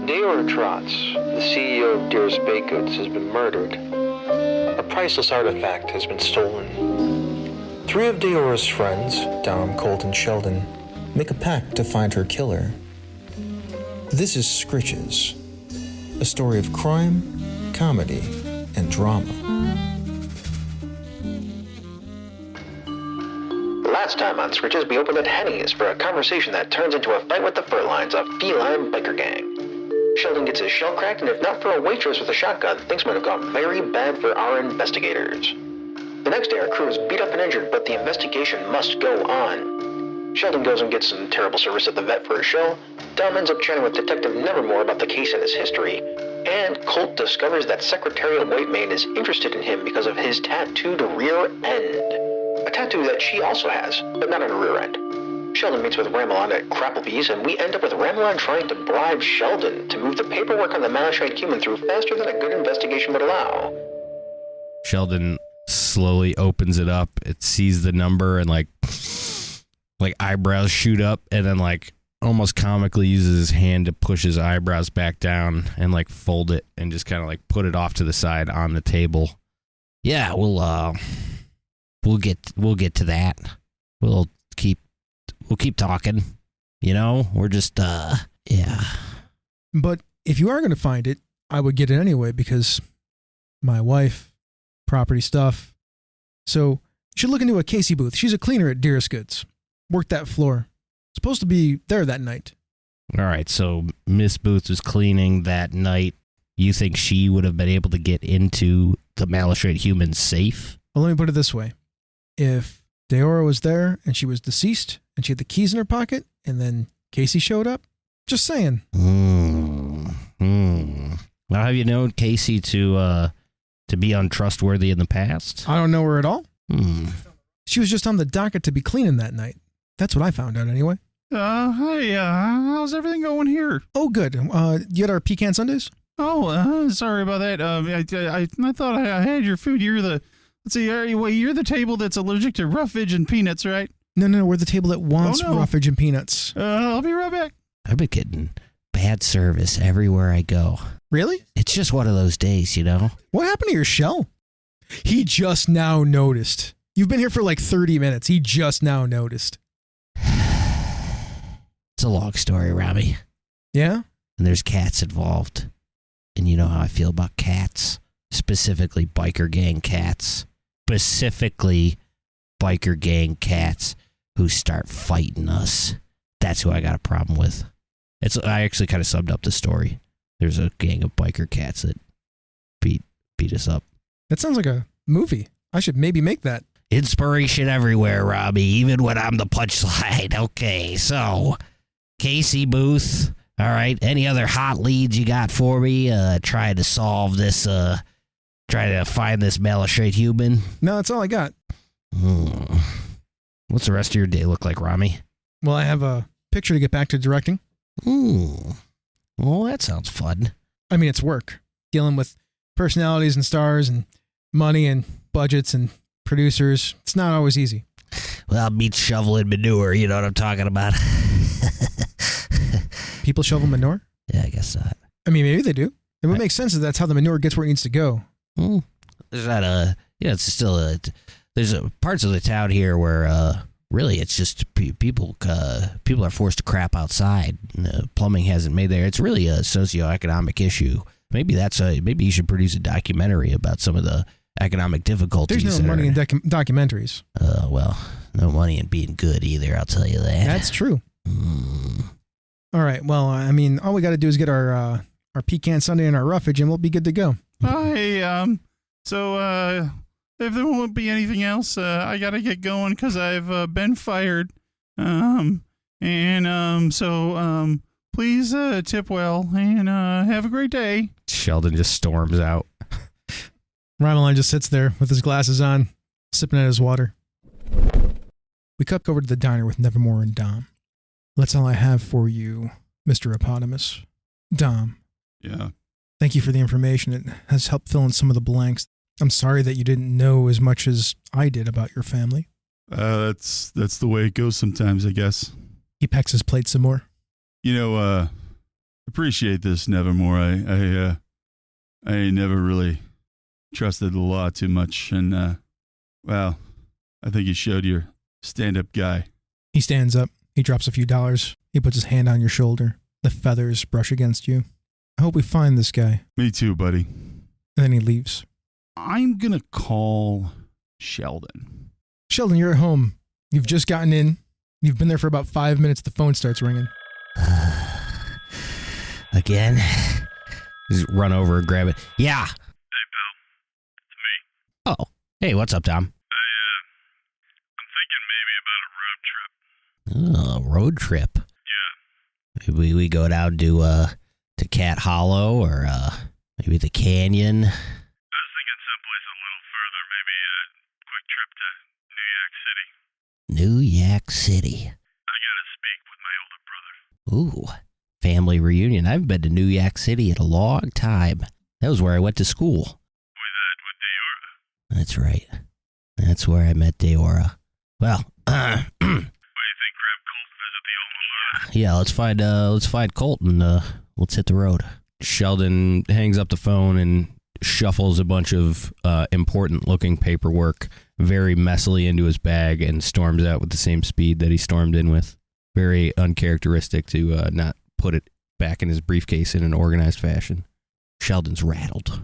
Deora Trots, the CEO of Deera's Baked Goods, has been murdered. A priceless artifact has been stolen. Three of Deora's friends, Dom, Colt, and Sheldon, make a pact to find her killer. This is Skritches, a story of crime, comedy, and drama. Last time on Skritches, we opened at Henny's for a conversation that turns into a fight with the Furlines, a feline biker gang. Sheldon gets his shell cracked, and if not for a waitress with a shotgun, things might have gone very bad for our investigators. The next day, our crew is beat up and injured, but the investigation must go on. Sheldon goes and gets some terrible service at the vet for his shell. Dom ends up chatting with Detective Nevermore about the case and its history. And Colt discovers that Secretariat White Mane is interested in him because of his tattooed rear end. A tattoo that she also has, but not on her rear end. Sheldon meets with Ramelon at Crapplebee's, and we end up with Ramelon trying to bribe Sheldon to move the paperwork on the Malachite human through faster than a good investigation would allow. Sheldon slowly opens it up. It sees the number and like eyebrows shoot up, and then like almost comically uses his hand to push his eyebrows back down and like fold it and just kind of like put it off to the side on the table. Yeah, we'll get to that. We'll keep talking. You know, we're just yeah. But if you are going to find it, I would get it anyway because my wife, property stuff. So you should look into a Casey booth. She's a cleaner at Deera's Goods. Worked that floor. Supposed to be there that night. All right, so Miss Booth was cleaning that night. You think she would have been able to get into the Malachite human safe? Well, let me put it this way. If Deora was there and she was deceased and she had the keys in her pocket and then Casey showed up, just saying. Now, have you known Casey to be untrustworthy in the past? I don't know her at all. She was just on the docket to be cleaning that night. That's what I found out anyway. Hey, how's everything going here? Oh, good. You had our pecan sundaes? Oh, sorry about that. I thought I had your food. You're the table that's allergic to roughage and peanuts, right? No, we're the table that wants roughage and peanuts. I'll be right back. I've been getting bad service everywhere I go. Really? It's just one of those days, you know? What happened to your shell? He just now noticed. You've been here for like 30 minutes. He just now noticed. It's a long story, Robbie. Yeah? And there's cats involved. And you know how I feel about cats. Specifically biker gang cats. Specifically biker gang cats who start fighting us. That's who I got a problem with. I actually kind of summed up the story. There's a gang of biker cats that beat us up. That sounds like a movie. I should maybe make that. Inspiration everywhere, Robbie, even when I'm the punchline. Okay, so Casey Booth. All right, any other hot leads you got for me? Trying to solve this, trying to find this Malachite human? No, that's all I got. What's the rest of your day look like, Rami? Well, I have a picture to get back to directing. Well, that sounds fun. I mean, it's work. Dealing with personalities and stars and money and budgets and producers. It's not always easy. Well, meat shoveling manure, you know what I'm talking about. People shovel manure? Yeah, I guess not. I mean, maybe they do. It would make sense that that's how the manure gets where it needs to go. There's not it's still there's parts of the town here where really it's just people are forced to crap outside. Plumbing hasn't made there. It's really a socioeconomic issue. Maybe you should produce a documentary about some of the economic difficulties. There's no money in documentaries. Well, no money in being good either, I'll tell you that. That's true. All right, well, I mean, all we got to do is get our pecan sundae and our roughage, and we'll be good to go. Hey, so if there won't be anything else, I got to get going because I've been fired. So please tip well and have a great day. Sheldon just storms out. Ramelon just sits there with his glasses on, sipping at his water. We cut over to the diner with Nevermore and Dom. That's all I have for you, Mr. Eponymous. Dom. Yeah. Thank you for the information. It has helped fill in some of the blanks. I'm sorry that you didn't know as much as I did about your family. That's the way it goes sometimes, I guess. He pecks his plate some more. You know, appreciate this, Nevermore. I never really trusted the law too much, and well, I think you showed your stand-up guy. He stands up. He drops a few dollars. He puts his hand on your shoulder. The feathers brush against you. I hope we find this guy. Me too, buddy. And then he leaves. I'm gonna call Sheldon. Sheldon, you're at home. You've just gotten in. You've been there for about 5 minutes. The phone starts ringing. Again? Just run over and grab it. Yeah. Hey, pal. It's me. Oh, hey, what's up, Tom? I'm thinking maybe about a road trip. Oh, road trip. Yeah. Maybe we go down to Cat Hollow or maybe the Canyon. I was thinking someplace a little further, maybe a quick trip to New York City. New York City. I gotta speak with my older brother. Ooh, family reunion. I haven't been to New York City in a long time. That was where I went to school. With Deora. That's right. That's where I met Deora. Well, What do you think, grab Colt, visit the alma mater? yeah, let's find Colt and let's hit the road. Sheldon hangs up the phone and shuffles a bunch of important-looking paperwork very messily into his bag and storms out with the same speed that he stormed in with. Very uncharacteristic to not put it back in his briefcase in an organized fashion. Sheldon's rattled.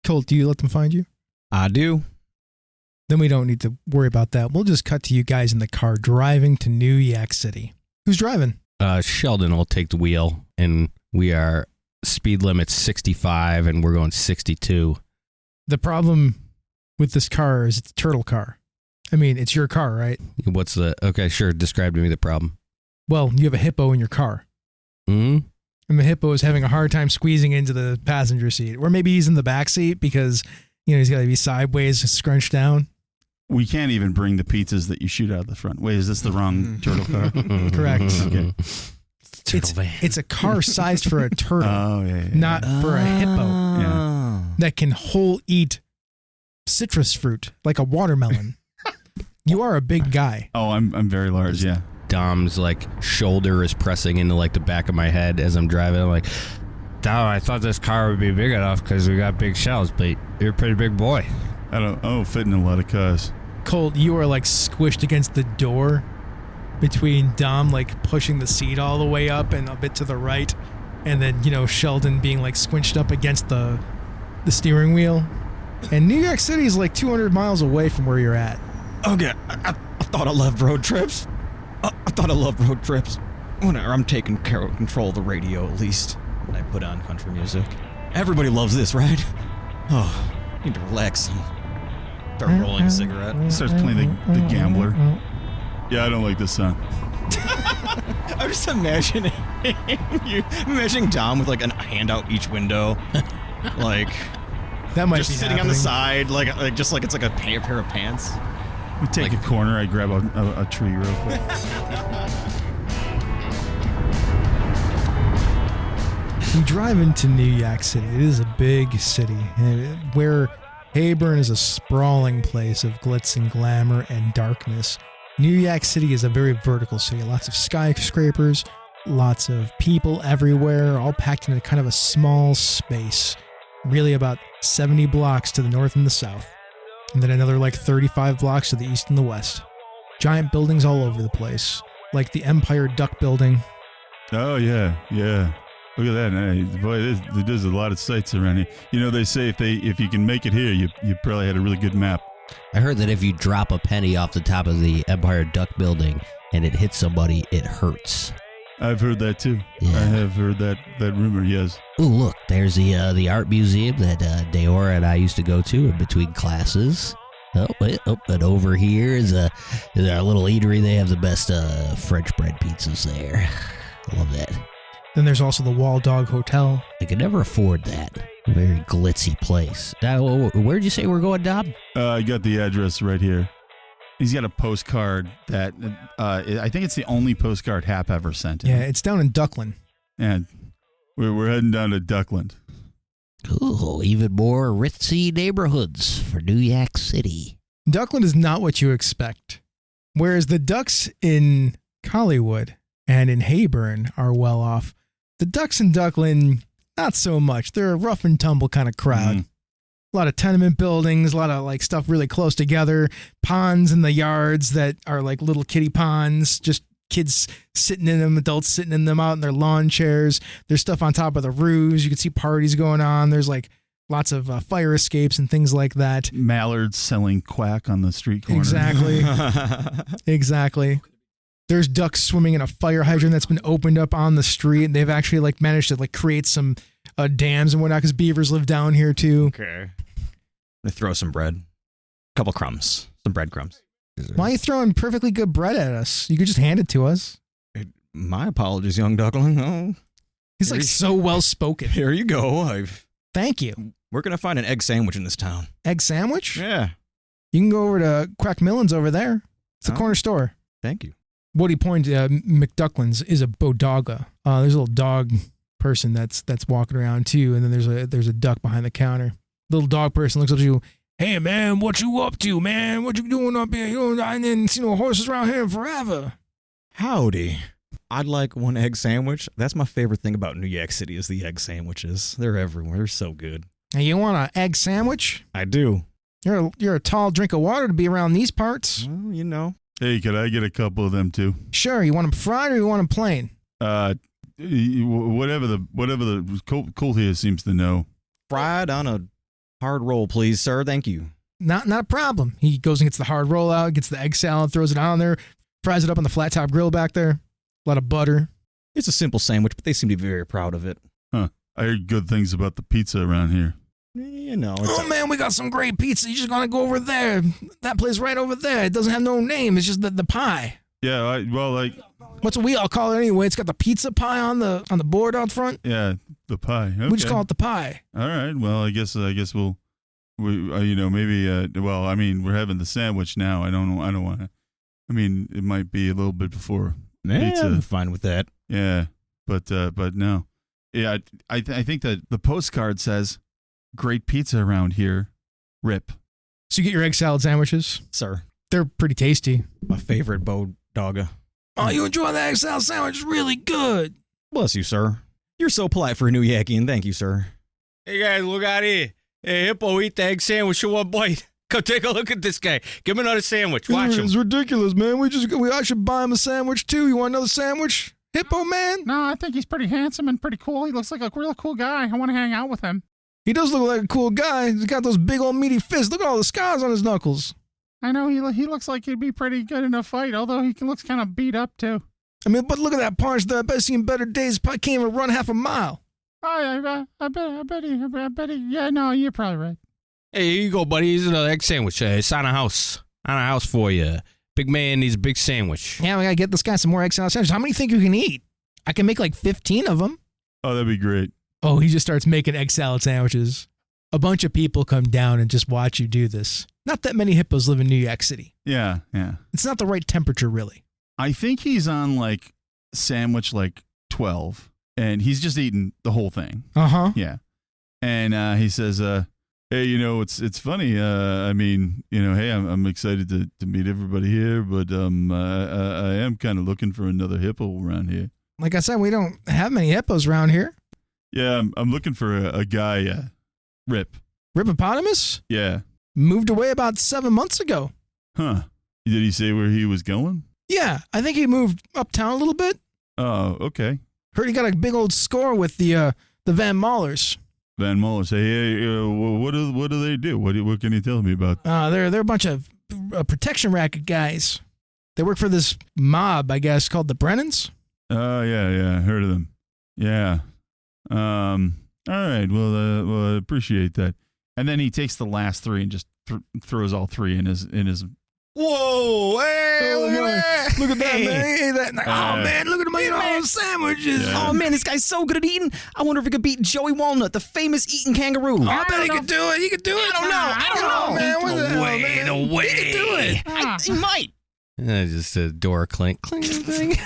Colt, do you let them find you? I do. Then we don't need to worry about that. We'll just cut to you guys in the car driving to New York City. Who's driving? Sheldon will take the wheel, and we are speed limit 65, and we're going 62. The problem with this car is it's a turtle car. I mean, it's your car, right? Okay, sure, describe to me the problem. Well, you have a hippo in your car. Hmm? And the hippo is having a hard time squeezing into the passenger seat. Or maybe he's in the back seat because, he's got to be sideways, scrunched down. We can't even bring the pizzas that you shoot out of the front. Wait, is this the wrong turtle car? Correct. Okay. It's a car sized for a turtle, Oh, yeah. not for a hippo Yeah. that can whole eat citrus fruit like a watermelon. You are a big guy. Oh, I'm very large, yeah. Dom's shoulder is pressing into the back of my head as I'm driving. I'm like, Dom, I thought this car would be big enough because we got big shells, but you're a pretty big boy. I don't fit in a lot of cars. Colt, you are squished against the door between Dom pushing the seat all the way up and a bit to the right, and then Sheldon being squinched up against the steering wheel. And New York City is 200 miles away from where you're at. Okay, I thought I loved road trips. I thought I loved road trips. Whatever, I'm taking control of the radio at least when I put on country music. Everybody loves this, right? Oh, I need to relax and start rolling a cigarette. Starts playing the Gambler. Yeah, I don't like this song. I'm just imagining Dom with a hand out each window, That might just be sitting on the happening. side, just like it's a pair of pants. We take a corner, I grab a tree real quick. We drive into New York City. It is a big city where Hayburn is a sprawling place of glitz and glamour and darkness. New York City is a very vertical city. Lots of skyscrapers, lots of people everywhere, all packed into kind of a small space. Really about 70 blocks to the north and the south. And then another 35 blocks to the east and the west. Giant buildings all over the place. Like the Empire Duck Building. Oh, yeah. Look at that. Hey, boy, there's a lot of sights around here. They say if you can make it here, you probably had a really good map. I heard that if you drop a penny off the top of the Empire Duck Building and it hits somebody, it hurts. I've heard that too. Yeah. I have heard that rumor, yes. Ooh, look, there's the art museum that Deora and I used to go to in between classes. And over here is our little eatery. They have the best French bread pizzas there. I love that. Then there's also the Wall Dog Hotel. I could never afford that. A very glitzy place. Where'd you say we're going, Dom? I got the address right here. He's got a postcard that I think it's the only postcard Hap ever sent him. Yeah, it's down in Duckland. And we're heading down to Duckland. Ooh, even more ritzy neighborhoods for New York City. Duckland is not what you expect. Whereas the ducks in Collywood and in Hayburn are well off, The Ducks in Duckland, not so much. They're a rough and tumble kind of crowd. A lot of tenement buildings, a lot of like stuff really close together, ponds in the yards that are like little kiddie ponds, just kids sitting in them, adults sitting in them out in their lawn chairs. There's stuff on top of the roofs. You can see parties going on. There's like lots of fire escapes and things like that. Mallards selling quack on the street corner. Exactly. Exactly. There's ducks swimming in a fire hydrant that's been opened up on the street. And they've actually like managed to like create some dams and whatnot because beavers live down here too. Okay. They throw some bread. A couple crumbs. Some breadcrumbs. Why are you throwing perfectly good bread at us? You could just hand it to us. My apologies, young duckling. Oh, He's like so well spoken. here you go. Thank you. We're going to find an egg sandwich in this town. Egg sandwich? Yeah. You can go over to Crack Millen's over there. It's a corner store. Thank you. What he pointed McDucklin's is a bodega. There's a little dog person that's walking around too, and then there's a duck behind the counter. Little dog person looks up to you. Hey man, what you up to, man? What you doing up here? I didn't see no horses around here forever. Howdy. I'd like one egg sandwich. That's my favorite thing about New York City is the egg sandwiches. They're everywhere. They're so good. Hey, you want an egg sandwich? I do. You're a tall drink of water to be around these parts. Well, you know. Hey, could I get a couple of them too? Sure. You want them fried or you want them plain? Whatever the Colt here seems to know. Fried on a hard roll, please, sir. Thank you. Not a problem. He goes and gets the hard roll out, gets the egg salad, throws it on there, fries it up on the flat top grill back there. A lot of butter. It's a simple sandwich, but they seem to be very proud of it. Huh. I heard good things about the pizza around here. You know. Oh man, we got some great pizza. You just gotta go over there. That place right over there. It doesn't have no name. It's just the pie. Yeah, What's what we all call it anyway? It's got the pizza pie on the board out front. yeah, the pie. Okay. We just call it the pie. All right. Well, I guess we'll maybe well, I mean, we're having the sandwich now. I don't want to. I mean, it might be a little bit before pizza. I'm fine with that. Yeah, but no. Yeah, I think that the postcard says great pizza around here. Rip. So you get your egg salad sandwiches. Sir. They're pretty tasty. My favorite bodega. Oh, you enjoy the egg salad sandwich? It's really good. Bless you, sir. You're so polite for a New Yakian. Thank you, sir. Hey guys, look out here. Hey, Hippo, eat the egg sandwich in one bite. Come take a look at this guy. Give him another sandwich. Watch him. It's ridiculous, man. I should buy him a sandwich too. You want another sandwich? Hippo man? No, I think he's pretty handsome and pretty cool. He looks like a real cool guy. I want to hang out with him. He does look like a cool guy. He's got those big old meaty fists. Look at all the scars on his knuckles. I know he looks like he'd be pretty good in a fight, although he looks kind of beat up too. I mean, but look at that punch there. I bet he's seen better days. Probably can't even run half a mile. Oh, I bet he. Yeah, no, you're probably right. Hey, here you go, buddy. Here's another egg sandwich. It's on a house. On a house for you. Big man needs a big sandwich. Yeah, we gotta get this guy some more egg salad sandwiches. How many do you think you can eat? I can make like 15 of them. Oh, that'd be great. Oh, he just starts making egg salad sandwiches. A bunch of people come down and just watch you do this. Not that many hippos live in New York City. Yeah. It's not the right temperature, really. I think he's on like sandwich 12, and he's just eating the whole thing. Uh-huh. Yeah. And he says, hey, it's funny. I mean, hey, I'm excited to meet everybody here, but I am kind of looking for another hippo around here. Like I said, we don't have many hippos around here. Yeah, I'm looking for a guy, Rip. Rippopotamus? Yeah. Moved away about 7 months ago. Huh. Did he say where he was going? Yeah, I think he moved uptown a little bit. Oh, okay. Heard he got a big old score with the Van Maulers. Van Muller say, hey, what do they do? What can you tell me about? They're a bunch of protection racket guys. They work for this mob, I guess, called the Brennans. Oh, yeah, heard of them. Yeah. All right, well, I appreciate that. And then he takes the last three and just throws all three in his. Whoa! Hey, Look at that, man. Oh, man, look at him eating all those sandwiches. Yeah. Oh, man, this guy's so good at eating. I wonder if he could beat Joey Walnut, the famous eating kangaroo. I bet he could do it. He could do it. I don't know, man. What the hell, man? No way. He could do it. He might. Just a door clink, clink, clink.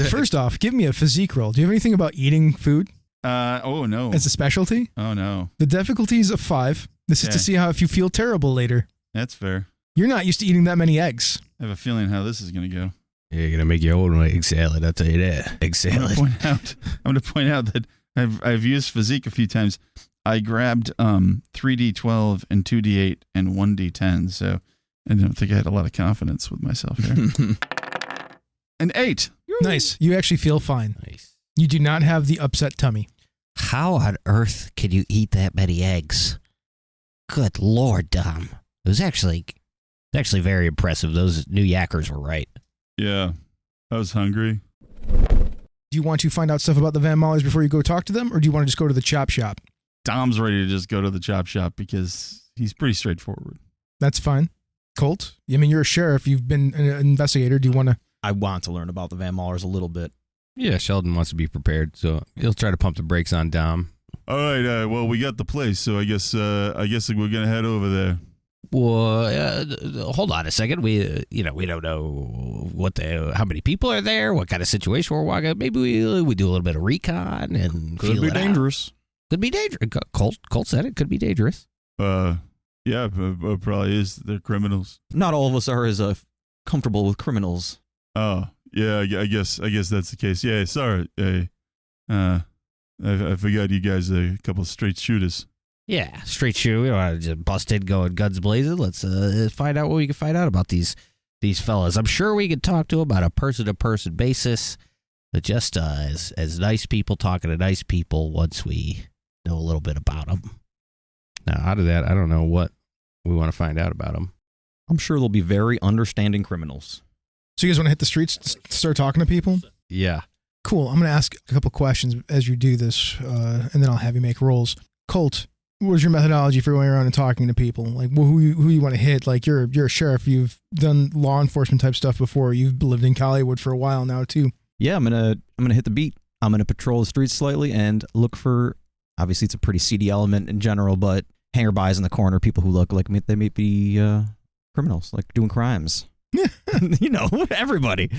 First off, give me a physique roll. Do you have anything about eating food Oh, no. as a specialty? Oh, no. The difficulty is a 5. This is to see how if you feel terrible later. That's fair. You're not used to eating that many eggs. I have a feeling how this is going to go. You're gonna make your own egg salad. I'll tell you that. Egg salad. I'm going to point out that I've used physique a few times. I grabbed 3d12 and 2d8 and 1d10, so I don't think I had a lot of confidence with myself here. An 8. Nice. You actually feel fine. Nice. You do not have the upset tummy. How on earth can you eat that many eggs? Good Lord, Dom. It was actually very impressive. Those new yackers were right. Yeah, I was hungry. Do you want to find out stuff about the Van Maulers before you go talk to them, or do you want to just go to the chop shop? Dom's ready to just go to the chop shop because he's pretty straightforward. That's fine. Colt, I mean, you're a sheriff. You've been an investigator. Do you want to? I want to learn about the Van Maulers a little bit. Yeah, Sheldon wants to be prepared, so he'll try to pump the brakes on Dom. All right, well, we got the place, so I guess we're gonna head over there. Well, hold on a second. We don't know how many people are there, what kind of situation we're walking. Maybe we do a little bit of recon and Could be dangerous. Could be dangerous. Colt said it could be dangerous. Yeah, probably is. They're criminals. Not all of us are as comfortable with criminals. Oh, yeah, I guess that's the case. Yeah, sorry. I forgot you guys are a couple of straight shooters. Yeah, straight shoot. We don't want to just bust in, going guns blazing. Let's find out what we can find out about these fellas. I'm sure we could talk to them on a person-to-person basis, but just as nice people talking to nice people once we know a little bit about them. Now, out of that, I don't know what we want to find out about them. I'm sure they'll be very understanding criminals. So you guys want to hit the streets, start talking to people? Yeah. Cool. I'm going to ask a couple questions as you do this, and then I'll have you make rolls. Colt, what is your methodology for going around and talking to people? Like, who you want to hit? Like, you're a sheriff. You've done law enforcement type stuff before. You've lived in Hollywood for a while now too. Yeah, I'm gonna hit the beat. I'm gonna patrol the streets slightly and look for. Obviously, it's a pretty seedy element in general, but hangerbys in the corner, people who look like they may be criminals, like doing crimes. Everybody.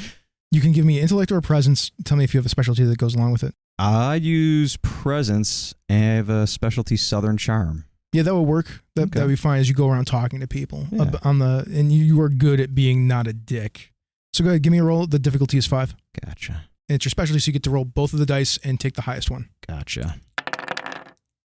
You can give me intellect or presence. Tell me if you have a specialty that goes along with it. I use presence and I have a specialty Southern charm. Yeah, that would work. That would be fine as you go around talking to people. Yeah. And you are good at being not a dick. So go ahead, give me a roll. The difficulty is 5. Gotcha. And it's your specialty, so you get to roll both of the dice and take the highest one. Gotcha.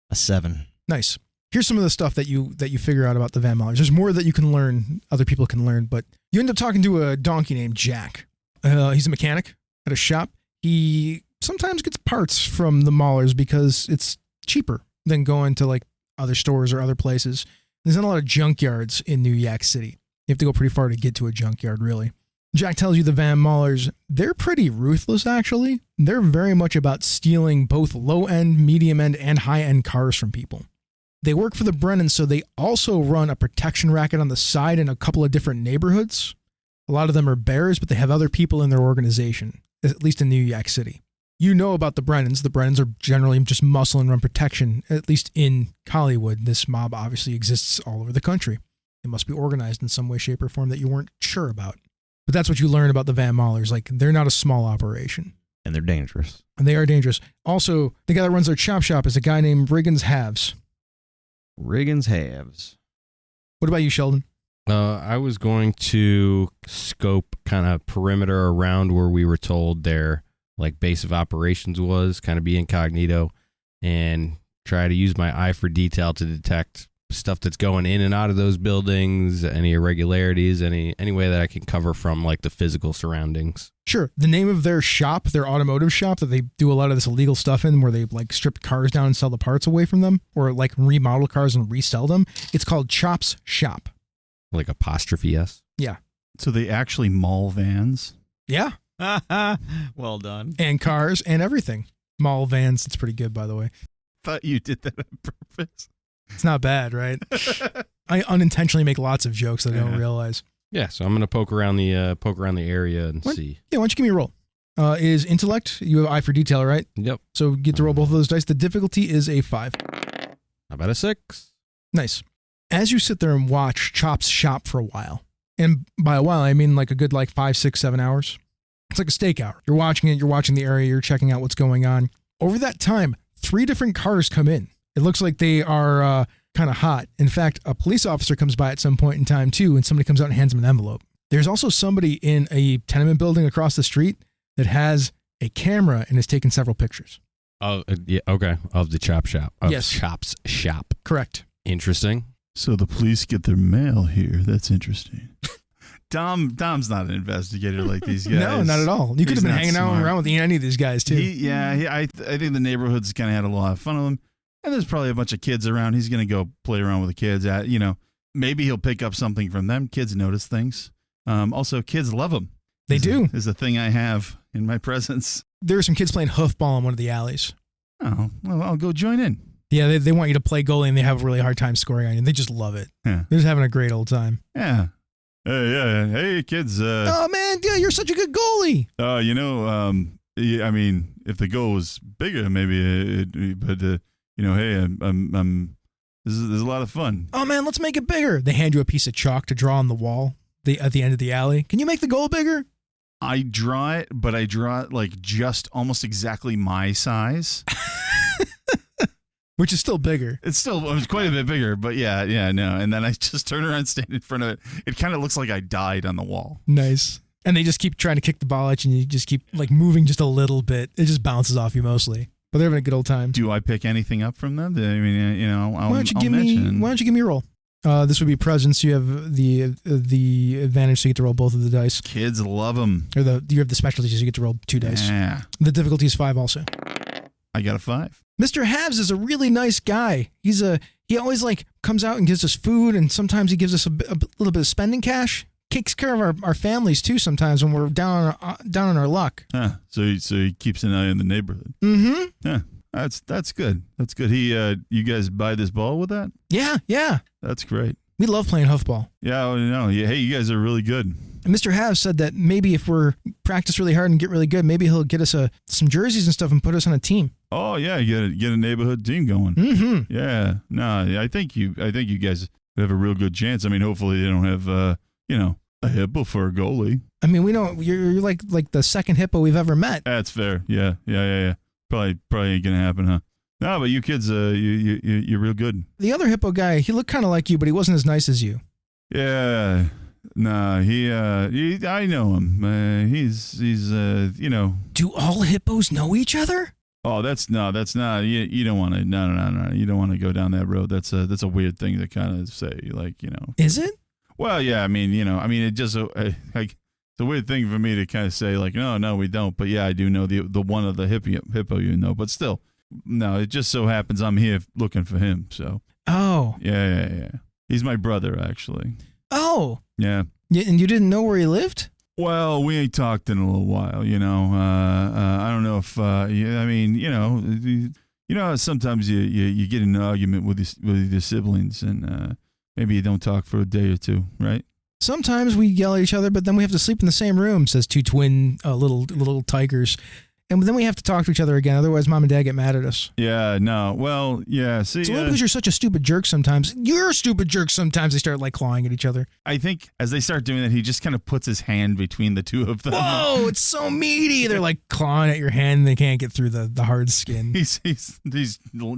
A 7. Nice. Here's some of the stuff that you figure out about the Van Maulers. There's more that you can learn, other people can learn, but you end up talking to a donkey named Jack. He's a mechanic at a shop. He sometimes gets parts from the Maulers because it's cheaper than going to like other stores or other places. There's not a lot of junkyards in New York City. You have to go pretty far to get to a junkyard, really. Jack tells you the Van Maulers, they're pretty ruthless, actually. They're very much about stealing both low-end, medium-end, and high-end cars from people. They work for the Brennans, so they also run a protection racket on the side in a couple of different neighborhoods. A lot of them are bears, but they have other people in their organization, at least in New York City. You know about the Brennans. The Brennans are generally just muscle and run protection, at least in Hollywood. This mob obviously exists all over the country. It must be organized in some way, shape, or form that you weren't sure about. But that's what you learn about the Van Maulers. Like, they're not a small operation. And they're dangerous. And they are dangerous. Also, the guy that runs their chop shop is a guy named Riggins Halves. Riggins Halves. What about you, Sheldon? I was going to scope kind of perimeter around where we were told their like base of operations was, kind of be incognito, and try to use my eye for detail to detect stuff that's going in and out of those buildings, any irregularities, any way that I can cover from like the physical surroundings. Sure. The name of their shop, their automotive shop that they do a lot of this illegal stuff in, where they like strip cars down and sell the parts away from them, or like remodel cars and resell them, it's called Chop's Shop. Like apostrophe S? Yeah. So they actually maul vans? Yeah. Well done. And cars and everything. Mall vans. It's pretty good, by the way. Thought you did that on purpose. It's not bad, right? I unintentionally make lots of jokes that I don't realize. Yeah, so I'm gonna poke around the area and see. Yeah, why don't you give me a roll? Is intellect? You have eye for detail, right? Yep. So get to roll both of those dice. The difficulty is a 5. How about a 6? Nice. As you sit there and watch Chop's Shop for a while, and by a while I mean like a good 5, 6, 7 hours. It's like a steak hour. You're watching it. You're watching the area. You're checking out what's going on. Over that time, 3 different cars come in. It looks like they are kind of hot. In fact, a police officer comes by at some point in time too, and somebody comes out and hands him an envelope. There's also somebody in a tenement building across the street that has a camera and has taken several pictures. Oh, yeah, okay. Of the chop shop. Of Yes. Chop's shop. Correct. Interesting. So the police get their mail here. That's interesting. Dom's not an investigator like these guys. No, not at all. You could He's have been not hanging out smart. around with any of these guys, too. I think the neighborhood's kind of had a lot of fun with him. And there's probably a bunch of kids around. He's going to go play around with the kids. Maybe he'll pick up something from them. Kids notice things. Also, kids love him. They do. Is a thing I have in my presence. There are some kids playing hoofball in one of the alleys. Oh, well, I'll go join in. Yeah, they want you to play goalie, and they have a really hard time scoring on you. They just love it. Yeah. They're just having a great old time. Yeah. Hey, kids. Oh, man, yeah, you're such a good goalie. I mean, if the goal was bigger, maybe, hey, there's a lot of fun. Oh, man, let's make it bigger. They hand you a piece of chalk to draw on the wall at the end of the alley. Can you make the goal bigger? I draw it, but I draw it like just almost exactly my size. Which is still bigger. It's quite a bit bigger, but yeah, no. And then I just turn around and stand in front of it. It kind of looks like I died on the wall. Nice. And they just keep trying to kick the ball at you, and you just keep like moving just a little bit. It just bounces off you mostly. But they're having a good old time. Do I pick anything up from them? I mean, I'll Why don't you give mention. me a roll? This would be presence. You have the advantage, so you get to roll both of the dice. Kids love them. Or you have the specialties, so you get to roll 2 dice. Yeah. The difficulty is 5 also. I got a 5. Mr. Halves is a really nice guy. He always like comes out and gives us food, and sometimes he gives us a little bit of spending cash. Takes care of our families too sometimes when we're down on our luck. Huh. So he keeps an eye on the neighborhood. Mm-hmm. Yeah. That's good. That's good. You guys buy this ball with that? Yeah. That's great. We love playing hoofball. Yeah, hey, you guys are really good. And Mr. Halves said that maybe if we're practice really hard and get really good, maybe he'll get us some jerseys and stuff and put us on a team. Oh yeah, get a neighborhood team going. Mm-hmm. Yeah, no, I think you guys have a real good chance. I mean, hopefully they don't have a hippo for a goalie. I mean, we don't. You're like the second hippo we've ever met. That's fair. Yeah. Probably ain't gonna happen, huh? No, but you kids, you're real good. The other hippo guy, he looked kind of like you, but he wasn't as nice as you. Yeah. Nah, I know him. He's Do all hippos know each other? Oh, that's not. You don't want to. No. You don't want to go down that road. That's a weird thing to kind of say. Is it? Well, yeah. I mean, it just like it's a weird thing for me to kind of say like, no, we don't. But yeah, I do know the one of the hippo, but still, no. It just so happens I'm here looking for him. So. Oh. Yeah. He's my brother, actually. Oh. Yeah. And you didn't know where he lived? Well, we ain't talked in a little while, I don't know if, sometimes you get in an argument with your siblings and maybe you don't talk for a day or two, right? Sometimes we yell at each other, but then we have to sleep in the same room, says 2 twin little tigers. And then we have to talk to each other again. Otherwise, Mom and Dad get mad at us. Yeah, no. Well, yeah. See, it's only because you're such a stupid jerk sometimes. You're a stupid jerk sometimes. They start like clawing at each other. I think as they start doing that, he just kind of puts his hand between the two of them. Whoa, it's so meaty. They're like clawing at your hand. And they can't get through the hard skin. He's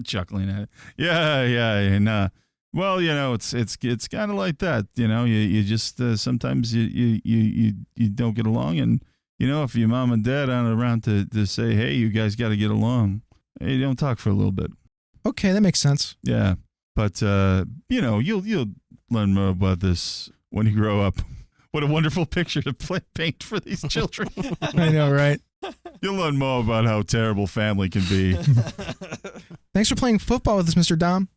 chuckling at it. Yeah. And well, it's kind of like that. You just sometimes you don't get along and. If your mom and dad aren't around to say, hey, you guys got to get along, hey, don't talk for a little bit. Okay, that makes sense. Yeah. But, you'll learn more about this when you grow up. What a wonderful picture to paint for these children. I know, right? You'll learn more about how terrible family can be. Thanks for playing football with us, Mr. Dom.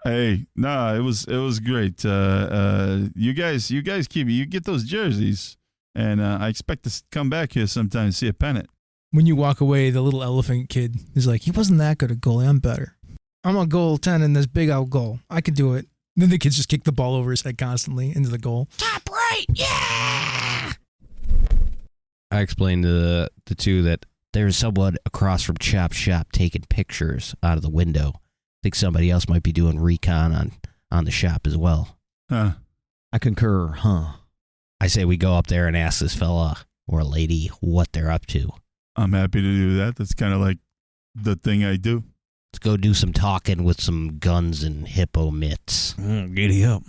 Hey, it was great. You guys you get those jerseys. And I expect to come back here sometime and see a pennant. When you walk away, the little elephant kid is like, he wasn't that good a goalie. I'm better. I'm a goaltender in this big old goal. I could do it. Then the kids just kick the ball over his head constantly into the goal. Top right, yeah! I explained to the two that There's someone across from Chop's shop taking pictures out of the window. I think somebody else might be doing recon on the shop as well. Huh. I concur, huh? I say we go up there and ask this fella or lady what they're up to. I'm happy to do that. That's kind of like the thing I do. Let's go do some talking with some guns and hippo mitts. Giddy up.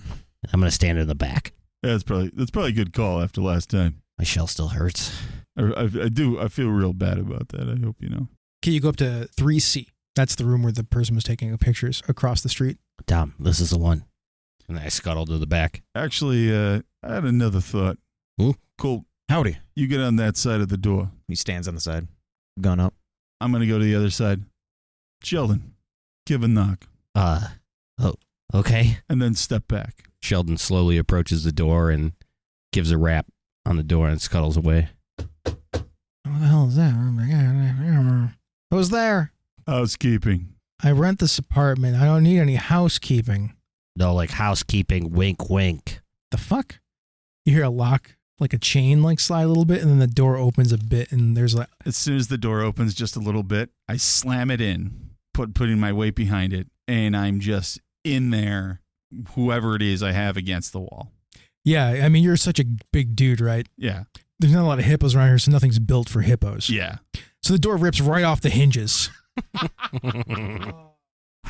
I'm going to stand in the back. Yeah, that's probably a good call after last time. My shell still hurts. I feel real bad about that. I hope you know. Okay, you go up to 3C. That's the room where the person was taking pictures across the street. Tom, this is the one. And I scuttle to the back. Actually, I had another thought. Ooh. Colt, Howdy. you get on that side of the door. He stands on the side, gun up. I'm going to go to the other side. Sheldon, give a knock. Okay. And then step back. Sheldon slowly approaches the door and gives a rap on the door and scuttles away. What the hell is that? Who's there? Housekeeping. I rent this apartment. I don't need any housekeeping. No, like housekeeping, wink, wink. The fuck? You hear a lock, like a chain, like slide a little bit, and then the door opens a bit, and there's like... As soon as the door opens just a little bit, I slam it in, putting my weight behind it, and I'm just in there, whoever it is I have against the wall. Yeah, I mean, you're such a big dude, right? Yeah. There's not a lot of hippos around here, so nothing's built for hippos. Yeah. So the door rips right off the hinges.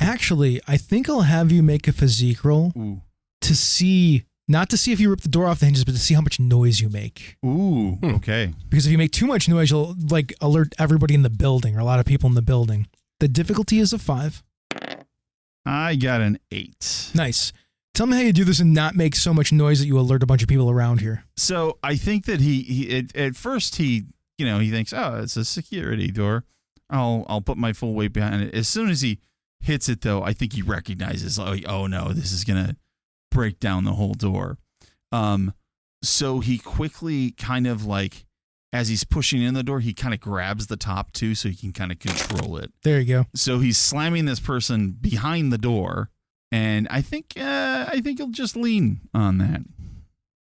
Actually, I think I'll have you make a physique roll to see, not to see if you rip the door off the hinges, but to see how much noise you make. Ooh, okay. Because if you make too much noise, you'll like alert everybody in the building or a lot of people in the building. The difficulty is a 5. I got an 8. Nice. Tell me how you do this and not make so much noise that you alert a bunch of people around here. So I think that he at first he thinks, oh, it's a security door. I'll put my full weight behind it. As soon as he hits it, though, I think he recognizes, oh no, this is gonna break down the whole door. So he quickly kind of like, as he's pushing in the door, he kind of grabs the top too, so he can kind of control it. There you go. So he's slamming this person behind the door, and I think he'll just lean on that.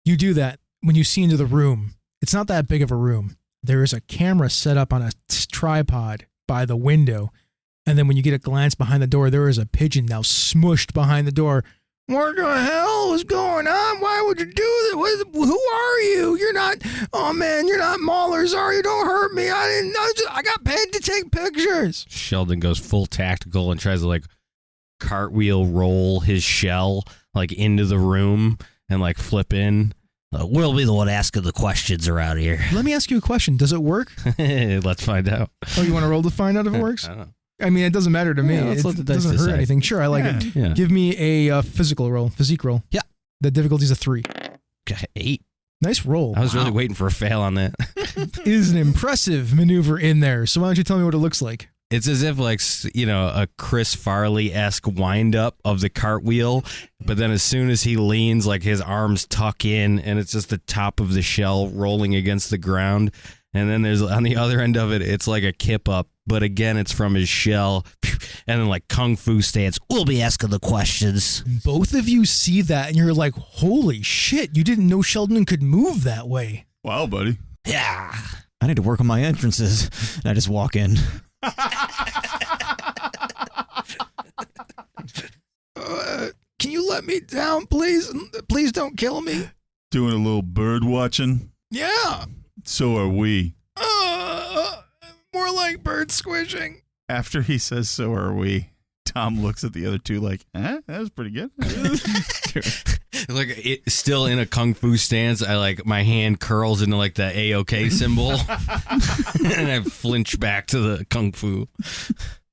You do that when you see into the room. It's not that big of a room. There is a camera set up on a tripod by the window. And then when you get a glance behind the door, there is a pigeon now smushed behind the door. What the hell is going on? Why would you do that? Who are you? You're not, oh man, you're not Maulers, are you? Don't hurt me. I didn't know. I got paid to take pictures. Sheldon goes full tactical and tries to like cartwheel roll his shell like into the room and like flip in. We'll be the one asking the questions around here. Let me ask you a question. Does it work? Let's find out. Oh, you want to roll to find out if it works? I don't know. I mean, it doesn't matter to me. Yeah, let's It let the dice doesn't hurt decide. anything. Sure, I like it. Yeah. Give me a physique roll. Yeah. The difficulty is a 3. Okay, 8. Nice roll. I was really waiting for a fail on that. It is an impressive maneuver in there. So why don't you tell me what it looks like? It's as if like, a Chris Farley-esque wind up of the cartwheel, but then as soon as he leans, like his arms tuck in and it's just the top of the shell rolling against the ground. And then there's on the other end of it, it's like a kip up, but again, it's from his shell. And then like Kung Fu stance. We'll be asking the questions. Both of you see that and you're like, holy shit, you didn't know Sheldon could move that way. Wow, buddy. Yeah. I need to work on my entrances. And I just walk in. Can you let me down, please? Please don't kill me. Doing a little bird watching. Yeah. So are we. More like bird squishing. After he says, so are we, Tom looks at the other two like, that was pretty good. Like still in a Kung Fu stance, I like my hand curls into like the A-OK symbol. And I flinch back to the Kung Fu.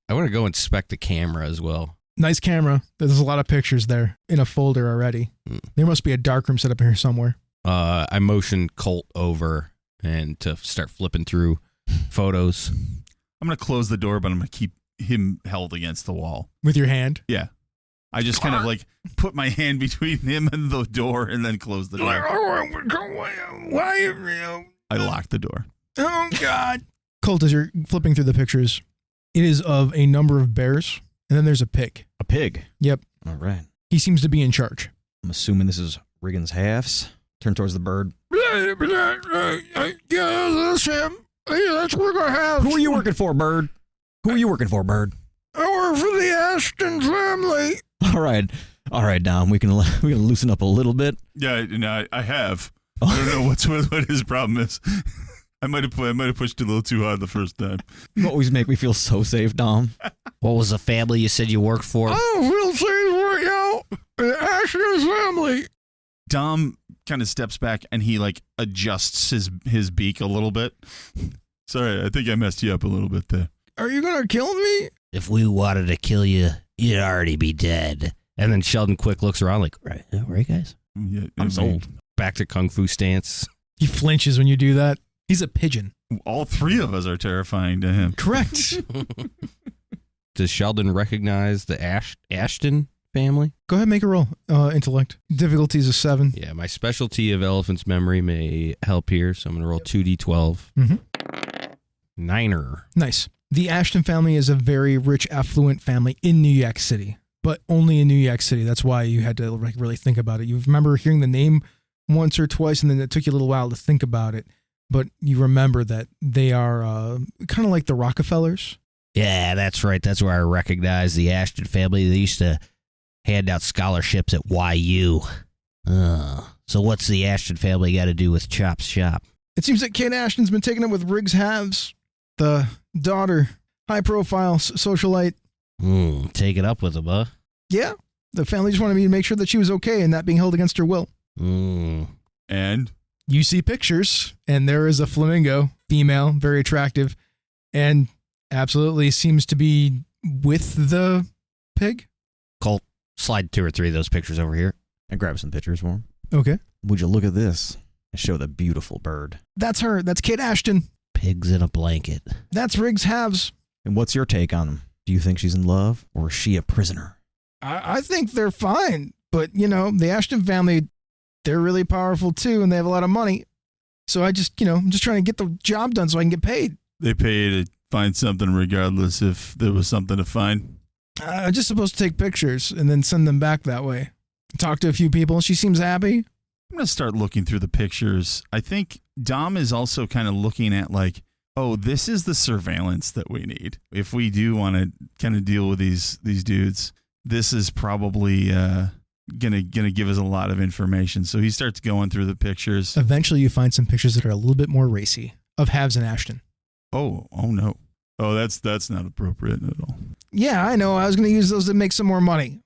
I want to go inspect the camera as well. Nice camera. There's a lot of pictures there in a folder already. There must be a darkroom set up here somewhere. I motion Colt over and to start flipping through photos. I'm going to close the door, but I'm going to keep him held against the wall. With your hand? Yeah. I just kind of like put my hand between him and the door and then close the door. I locked the door. Oh, God. Colt, as you're flipping through the pictures, it is of a number of bears, and then there's a pig. A pig? Yep. All right. He seems to be in charge. I'm assuming this is Riggins' halves. Turn towards the bird. Yeah, that's him. Yeah, that's Rigger Halves. Who are you working for, bird? Who are you working for, bird? I work for the Ashton family. All right, Dom. We can loosen up a little bit. Yeah, no, I have. I don't know what his problem is. I might have pushed it a little too hard the first time. You always make me feel so safe, Dom. What was the family you said you worked for? Oh, we'll say right now. The Ashton family. Dom kind of steps back and he like adjusts his beak a little bit. Sorry, I think I messed you up a little bit there. Are you gonna kill me? If we wanted to kill you, you'd already be dead. And then Sheldon quick looks around like, right, guys? Yeah, I'm sold. Back to Kung Fu stance. He flinches when you do that. He's a pigeon. All three of us are terrifying to him. Correct. Does Sheldon recognize the Ashton family? Go ahead, make a roll. Intellect. Difficulty is a 7. Yeah, my specialty of elephant's memory may help here, so I'm going to roll 2d12. Mm-hmm. 9er. Nice. The Ashton family is a very rich, affluent family in New York City, but only in New York City. That's why you had to really think about it. You remember hearing the name once or twice, and then it took you a little while to think about it. But you remember that they are kind of like the Rockefellers. Yeah, that's right. That's where I recognize the Ashton family. They used to hand out scholarships at YU. So what's the Ashton family got to do with Chop's shop? It seems that Kate Ashton's been taken up with Riggs Halves, the daughter, high-profile socialite. Take it up with him, huh? Yeah, the family just wanted me to make sure that she was okay and not being held against her will. And? You see pictures, and there is a flamingo, female, very attractive, and absolutely seems to be with the pig. Colt, slide 2 or 3 of those pictures over here. I grab some pictures for him. Okay. Would you look at this? I show the beautiful bird. That's her. That's Kate Ashton. Pigs in a blanket. That's Riggs Halves. And what's your take on them? Do you think she's in love, or is she a prisoner? I think they're fine, but, the Ashton family, they're really powerful too, and they have a lot of money. So I'm just trying to get the job done so I can get paid. They pay to find something regardless if there was something to find. I'm just supposed to take pictures and then send them back that way. Talk to a few people. She seems happy. I'm going to start looking through the pictures. I think Dom is also kind of looking at like, oh, this is the surveillance that we need. If we do want to kind of deal with these dudes, this is probably gonna give us a lot of information. So he starts going through the pictures. Eventually you find some pictures that are a little bit more racy of Halves and Ashton. Oh no. Oh, that's not appropriate at all. Yeah, I know. I was going to use those to make some more money.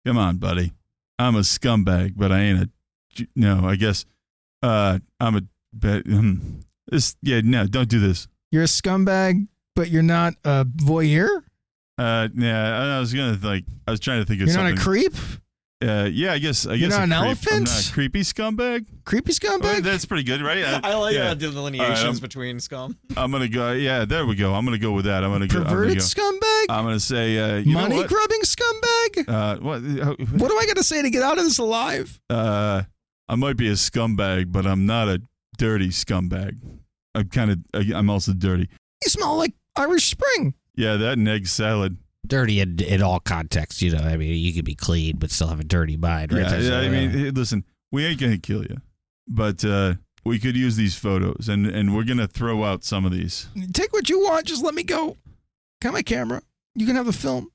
Come on, buddy. I'm a scumbag, but I ain't no, I guess I'm a no, don't do this. You're a scumbag, but you're not a voyeur? Yeah, I was trying to think of You're something. not a creep? Yeah, I guess You're not an elephant? I'm not a creepy scumbag. Creepy scumbag? Oh, that's pretty good, right? I like yeah. the delineations between scum. I'm gonna go. Yeah, there we go. I'm gonna go with that. Perverted scumbag? I'm gonna say money grubbing scumbag? What do I got to say to get out of this alive? I might be a scumbag, but I'm not a dirty scumbag. I'm also dirty. You smell like Irish Spring. Yeah, that and egg salad. Dirty in all contexts, I mean, you could be clean but still have a dirty mind, right? Yeah, I mean, hey, listen, we ain't gonna kill you, but we could use these photos, and we're gonna throw out some of these. Take what you want, just let me go. Got my camera. You can have the film.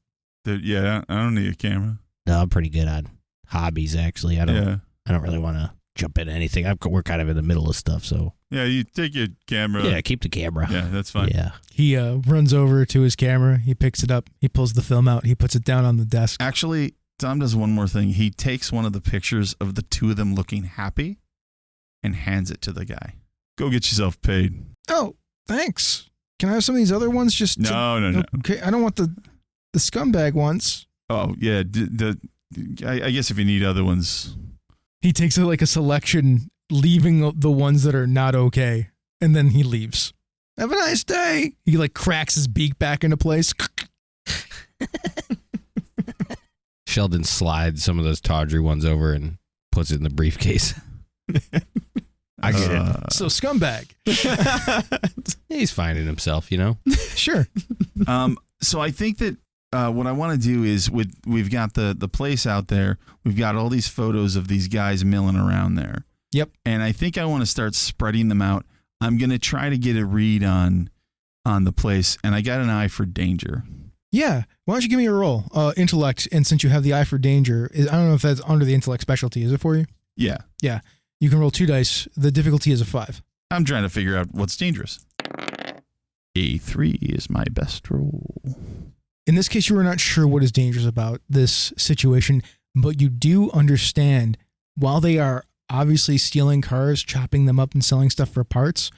Yeah, I don't need a camera. No, I'm pretty good on hobbies, actually. I don't really want to jump into anything. We're kind of in the middle of stuff, so. Yeah, you take your camera. Yeah, keep the camera. Yeah, that's fine. Yeah. He runs over to his camera. He picks it up. He pulls the film out. He puts it down on the desk. Actually, Tom does one more thing. He takes one of the pictures of the two of them looking happy and hands it to the guy. Go get yourself paid. Oh, thanks. Can I have some of these other ones? No. Okay, I don't want the scumbag ones. Oh, yeah. I guess if you need other ones. He takes a selection, leaving the ones that are not okay, and then he leaves. Have a nice day. He cracks his beak back into place. Sheldon slides some of those tawdry ones over and puts it in the briefcase. I get it. So scumbag. He's finding himself, Sure. So I think that what I want to do is we've got the place out there. We've got all these photos of these guys milling around there. Yep. And I think I want to start spreading them out. I'm going to try to get a read on the place, and I got an eye for danger. Yeah. Why don't you give me a roll? Intellect, and since you have the eye for danger, I don't know if that's under the intellect specialty. Is it for you? Yeah. Yeah. You can roll 2 dice. The difficulty is a 5. I'm trying to figure out what's dangerous. A 3 is my best roll. In this case, you are not sure what is dangerous about this situation, but you do understand while they are obviously stealing cars, chopping them up and selling stuff for parts.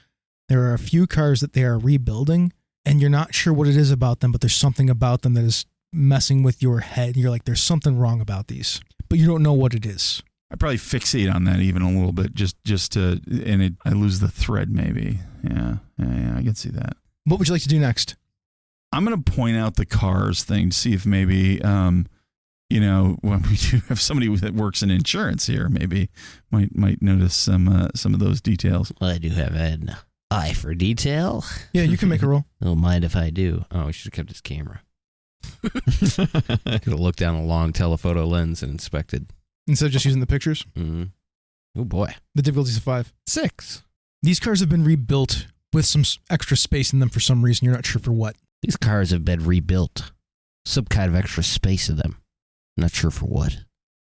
There are a few cars that they are rebuilding, and you're not sure what it is about them, but there's something about them that is messing with your head. You're like, there's something wrong about these, but you don't know what it is. I probably fixate on that even a little bit, just to, and I lose the thread maybe. Yeah, I can see that. What would you like to do next? I'm going to point out the cars thing to see if maybe, when we do have somebody that works in insurance here, maybe might notice some of those details. Well, I do have an eye for detail. Yeah, you can make a roll. Don't mind if I do. Oh, he should have kept his camera. Could have looked down a long telephoto lens and inspected. Instead of just using the pictures. Mm-hmm. Oh boy. The difficulty's a 5. 6. These cars have been rebuilt with some extra space in them for some reason. You're not sure for what. These cars have been rebuilt. Some kind of extra space in them. Not sure for what.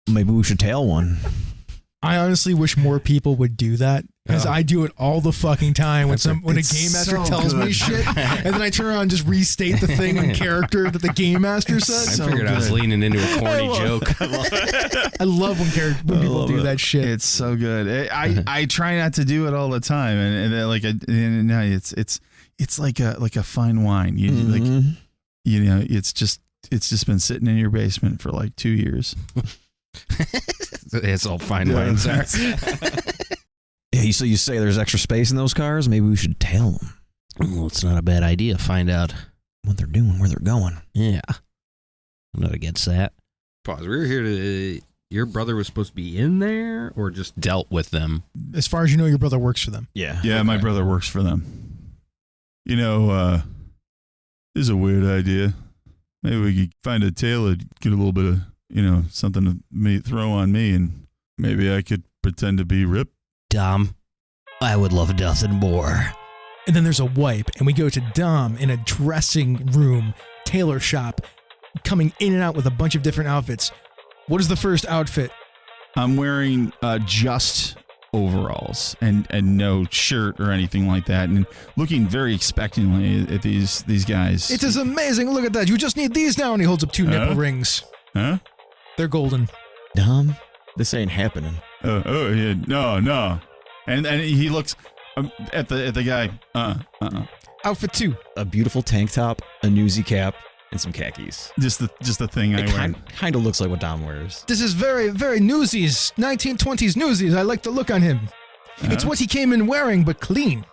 Maybe we should tail one. I honestly wish more people would do that, because I do it all the fucking time when a game master tells me shit, and then I turn around and just restate the thing in character that the game master said. I figured I was leaning into a corny joke. I love when people do that shit. It's so good. I try not to do it all the time, and it's like a fine wine. It's just been sitting in your basement for like 2 years. It's all fine wine, sir. Yeah, so you say there's extra space in those cars? Maybe we should tail them. Well, it's not a bad idea. Find out what they're doing, where they're going. Yeah. I'm not against that. Pause. We were here to... Your brother was supposed to be in there or just dealt with them? As far as you know, your brother works for them. Yeah. Yeah, my brother works for them. This is a weird idea. Maybe we could find a tailor, get a little bit of, something to throw on me, and maybe I could pretend to be Rip. Dom, I would love nothing more. And then there's a wipe, and we go to Dom in a dressing room, tailor shop, coming in and out with a bunch of different outfits. What is the first outfit? I'm wearing just overalls and no shirt or anything like that, and looking very expectantly at these guys. It is amazing. Look at that. You just need these now. And he holds up 2 nipple rings. Huh? They're golden. Dom, this ain't happening. Yeah, no. And he looks at the guy. Outfit 2. A beautiful tank top, a newsy cap, and some khakis. Just the thing I wear. Kind of looks like what Dom wears. This is very, very Newsies. 1920s Newsies. I like the look on him. It's what he came in wearing, but clean.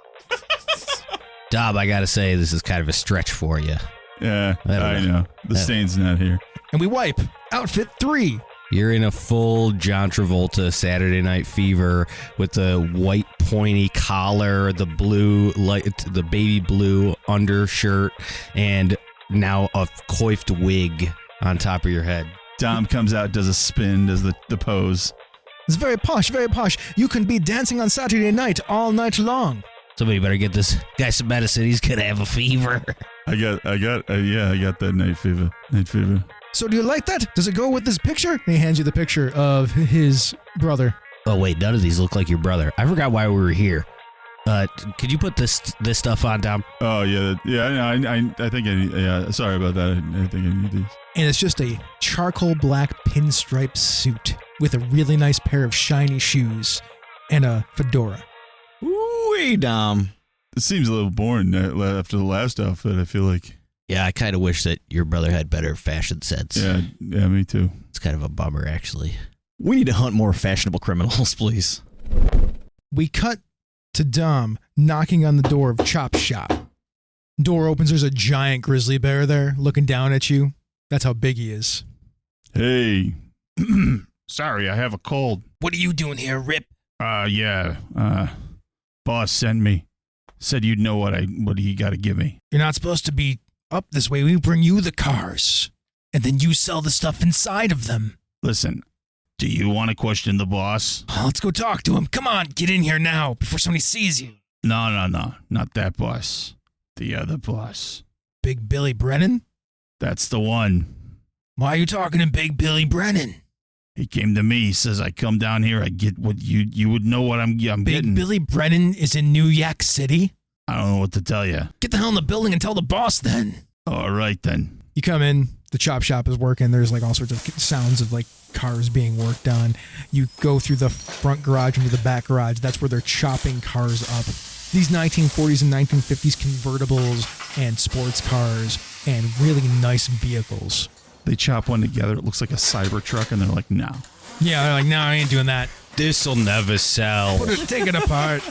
Dom, I gotta say, this is kind of a stretch for you. Yeah, I know. The stain's not here. And we wipe. Outfit 3. You're in a full John Travolta Saturday Night Fever with the white pointy collar, the baby blue undershirt, and now a coiffed wig on top of your head. Dom comes out, does a spin, does the pose. It's very posh, very posh. You can be dancing on Saturday night all night long. Somebody better get this guy some medicine. He's gonna have a fever. I got that night fever. So do you like that? Does it go with this picture? And he hands you the picture of his brother. Oh wait, none of these look like your brother. I forgot why we were here. Could you put this stuff on, Dom? Oh yeah. I think sorry about that. I think I need these. And it's just a charcoal black pinstripe suit with a really nice pair of shiny shoes and a fedora. Ooh, Dom. It seems a little boring after the last outfit. I feel like. Yeah, I kind of wish that your brother had better fashion sense. Yeah, me too. It's kind of a bummer, actually. We need to hunt more fashionable criminals, please. We cut to Dom knocking on the door of Chop's shop. Door opens, there's a giant grizzly bear there looking down at you. That's how big he is. Hey. Sorry, I have a cold. What are you doing here, Rip? Boss sent me. Said you'd know what you got to give me. You're not supposed to be up this way. We bring you the cars, and then you sell the stuff inside of them. Listen, do you want to question the boss? Let's go talk to him. Come on, get in here now before somebody sees you. No, not that boss. The other boss. Big Billy Brennan? That's the one. Why are you talking to Big Billy Brennan? He came to me, says I come down here, I get what you would know what I'm getting. Big Billy Brennan is in New York City? I don't know what to tell you. Get the hell in the building and tell the boss then. All right then. You come in, the chop shop is working. There's like all sorts of sounds of like cars being worked on. You go through the front garage into the back garage. That's where they're chopping cars up. These 1940s and 1950s convertibles and sports cars and really nice vehicles. They chop one together. It looks like a Cybertruck, and they're like, no. Yeah, they're like, no, I ain't doing that. This'll never sell. Take it apart.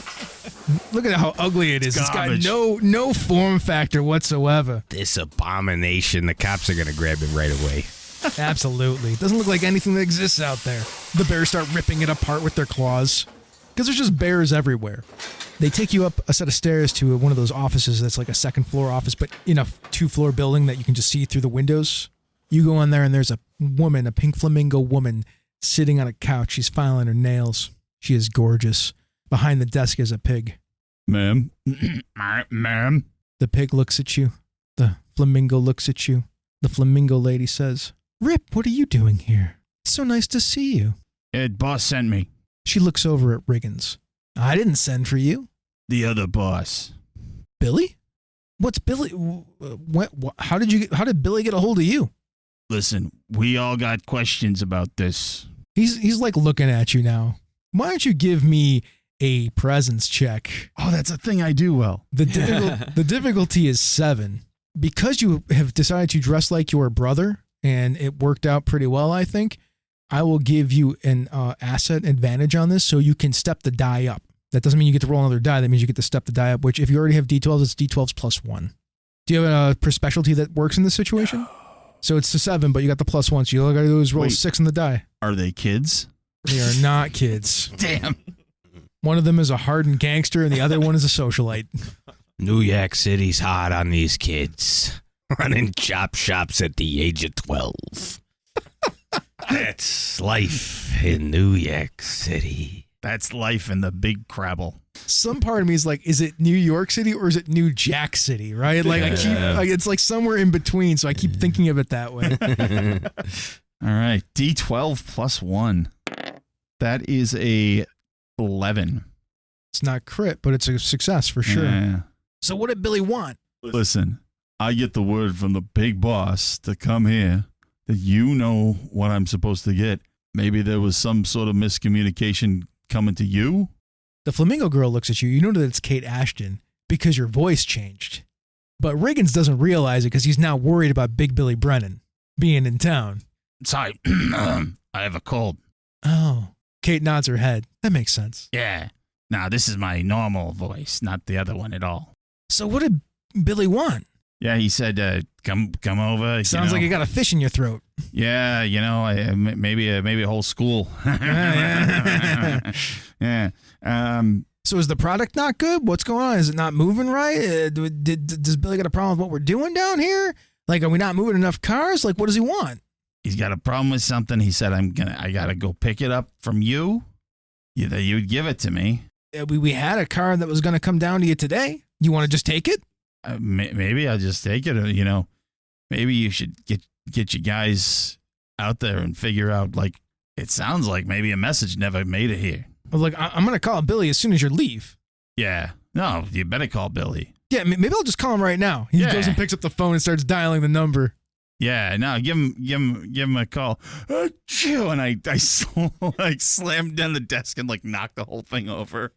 Look at how ugly it is. It's got garbage. no form factor whatsoever. This abomination. The cops are gonna grab it right away. Absolutely. It doesn't look like anything that exists out there. The bears start ripping it apart with their claws. Because there's just bears everywhere. They take you up a set of stairs to one of those offices that's like a second floor office, but in a 2-floor building that you can just see through the windows. You go in there and there's a woman, a pink flamingo woman, sitting on a couch. She's filing her nails. She is gorgeous. Behind the desk is a pig. Ma'am? Ma'am? The pig looks at you. The flamingo looks at you. The flamingo lady says, Rip, what are you doing here? It's so nice to see you. Ed, boss sent me. She looks over at Riggins. I didn't send for you. The other boss. Billy? What's Billy? How did Billy get a hold of you? Listen, we all got questions about this. He's like looking at you now. Why don't you give me a presence check? Oh, that's a thing I do well. The difficulty is 7. Because you have decided to dress like your brother, and it worked out pretty well, I think, I will give you an asset advantage on this so you can step the die up. That doesn't mean you get to roll another die. That means you get to step the die up, which if you already have D12s, it's D12s plus 1. Do you have a specialty that works in this situation? So it's a 7, but you got the plus 1, so you all got to do is roll 6 on the die. Are they kids? They are not kids. Damn. One of them is a hardened gangster, and the other one is a socialite. New York City's hard on these kids. Running chop shops at the age of 12. That's life in New York City. That's life in the big crabble. Some part of me is like, is it New York City or is it New Jack City, right? Like I keep, it's like somewhere in between, so I keep thinking of it that way. All right, D12 plus 1. That is a 11. It's not crit, but it's a success for sure. Yeah. So what did Billy want? Listen, I get the word from the big boss to come here that you know what I'm supposed to get. Maybe there was some sort of miscommunication coming to you? The flamingo girl looks at you. You know that it's Kate Ashton because your voice changed. But Riggins doesn't realize it because he's now worried about Big Billy Brennan being in town. Sorry, I have a cold. Oh. Kate nods her head. That makes sense. Yeah. Now, this is my normal voice, not the other one at all. So what did Billy want? Yeah, he said, come over. Sounds like you got a fish in your throat. Yeah, maybe a whole school. Yeah. So is the product not good? What's going on? Is it not moving right? Does Billy got a problem with what we're doing down here? Like, are we not moving enough cars? Like, what does he want? He's got a problem with something. He said, I gotta go pick it up from you. You'd give it to me. We had a car that was going to come down to you today. You want to just take it? Maybe I'll just take it. Maybe you should get you guys out there and figure out, like, it sounds like maybe a message never made it here. Well, look, I'm going to call Billy as soon as you leave. Yeah. No, you better call Billy. Yeah, maybe I'll just call him right now. He goes and picks up the phone and starts dialing the number. Yeah, no, give him a call. Chill, and I slammed down the desk and like knocked the whole thing over.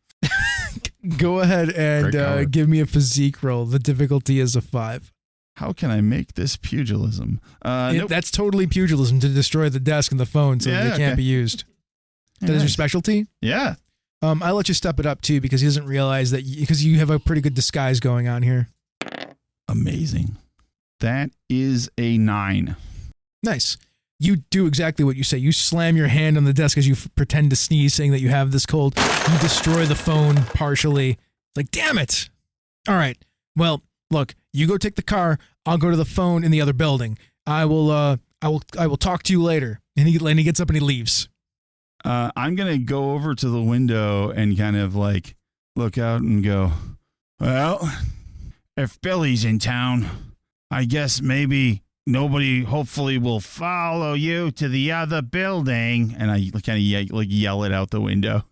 Go ahead and give me a physique roll. The difficulty is a 5. How can I make this pugilism? Nope. That's totally pugilism to destroy the desk and the phone so they can't be used. That is your specialty? Yeah. I let you step it up too because he doesn't realize that because you have a pretty good disguise going on here. Amazing. That is a 9. Nice. You do exactly what you say. You slam your hand on the desk as you pretend to sneeze, saying that you have this cold. You destroy the phone partially. Like, damn it. All right. Well, look, you go take the car. I'll go to the phone in the other building. I will talk to you later. And he gets up and he leaves. I'm going to go over to the window and kind of like look out and go, well, if Billy's in town, I guess maybe nobody hopefully will follow you to the other building. And I kind of yell it out the window.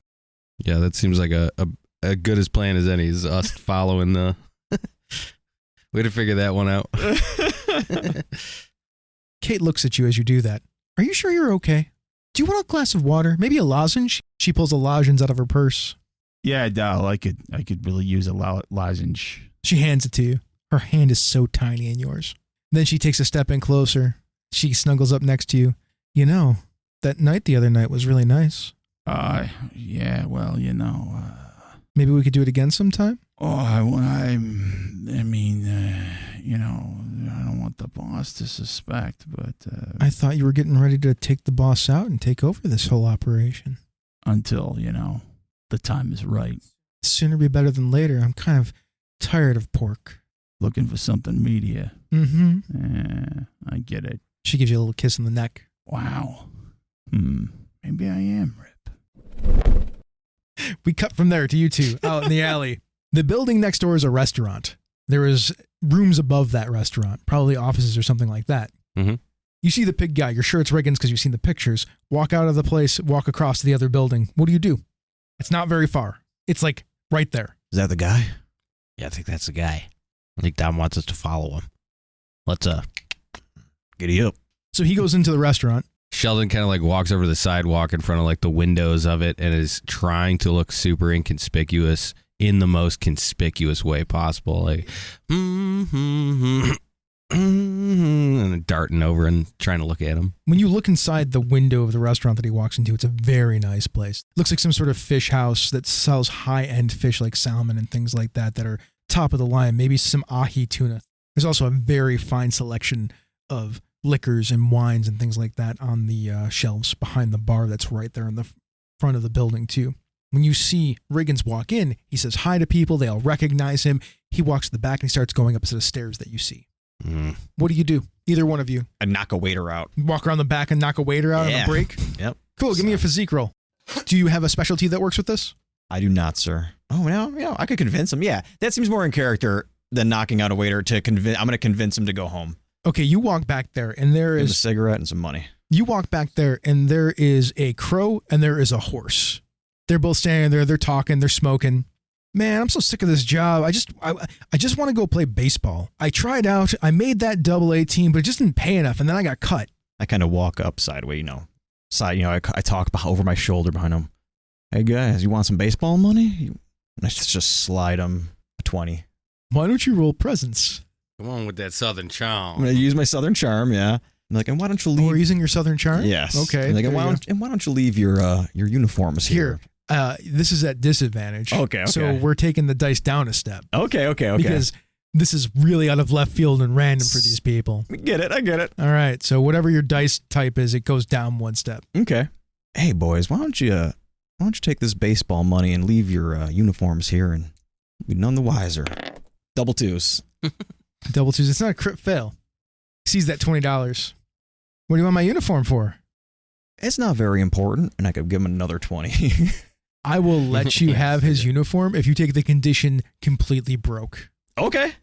Yeah, that seems like a good as plan as any is us following the... Way to figure that one out. Kate looks at you as you do that. Are you sure you're okay? Do you want a glass of water? Maybe a lozenge? She pulls a lozenge out of her purse. Yeah, doll. I could really use a lozenge. She hands it to you. Her hand is so tiny in yours. Then she takes a step in closer. She snuggles up next to you. You know, that night the other night was really nice. Yeah, well, Maybe we could do it again sometime? I mean, I don't want the boss to suspect, but... I thought you were getting ready to take the boss out and take over this whole operation. Until, the time is right. Sooner be better than later. I'm kind of tired of pork. Looking for something meatier. Mm-hmm. Yeah, I get it. She gives you a little kiss on the neck. Wow. Maybe I am, Rip. We cut from there to you two out in the alley. The building next door is a restaurant. There is rooms above that restaurant, probably offices or something like that. Mm-hmm. You see the pig guy. You're sure it's Riggins because you've seen the pictures. Walk out of the place, walk across to the other building. What do? It's not very far. It's like right there. Is that the guy? Yeah, I think that's the guy. I think Dom wants us to follow him. Let's Giddy up. So he goes into the restaurant. Sheldon kind of like walks over the sidewalk in front of like the windows of it and is trying to look super inconspicuous in the most conspicuous way possible. Like, and darting over and trying to look at him. When you look inside the window of the restaurant that he walks into, it's a very nice place. Looks like some sort of fish house that sells high-end fish like salmon and things like that are top of the line. Maybe some ahi tuna. There's also a very fine selection of liquors and wines and things like that on the shelves behind the bar that's right there in the front of the building too. When you see Riggins walk in, he says hi to people. They all recognize him. He walks to the back and he starts going up a set of stairs that you see. What do? Either one of you. I knock a waiter out. Walk around the back and knock a waiter out on a break? Yep. Cool, give me a physique roll. Do you have a specialty that works with this? I do not, sir. Oh, no, I could convince him. Yeah, that seems more in character than knocking out a waiter to convince. I'm going to convince him to go home. Okay, you walk back there and there Give him is a cigarette and some money. You walk back there and there is a crow and there is a horse. They're both standing there, they're talking, they're smoking. Man, I'm so sick of this job. I just want to go play baseball. I tried out, I made that AA team, but it just didn't pay enough and then I got cut. I kind of walk up sideways, I talk over my shoulder behind him. Hey guys, you want some baseball money? And I just slide him a 20. Why don't you roll presence? Come on with that southern charm. I'm going to use my southern charm, yeah. I'm like, and why don't you leave? We're using your southern charm? Yes. Okay. I'm like, and why don't you leave your uniforms here? This is at disadvantage. Okay. So we're taking the dice down a step. Okay. Because this is really out of left field and random for these people. I get it. All right. So whatever your dice type is, it goes down one step. Okay. Hey boys, why don't you take this baseball money and leave your uniforms here and be none the wiser. Double twos. Double twos. It's not a crit fail. He sees that $20. What do you want my uniform for? It's not very important, and I could give him another 20. I will let you have his uniform if you take the condition completely broke. Okay.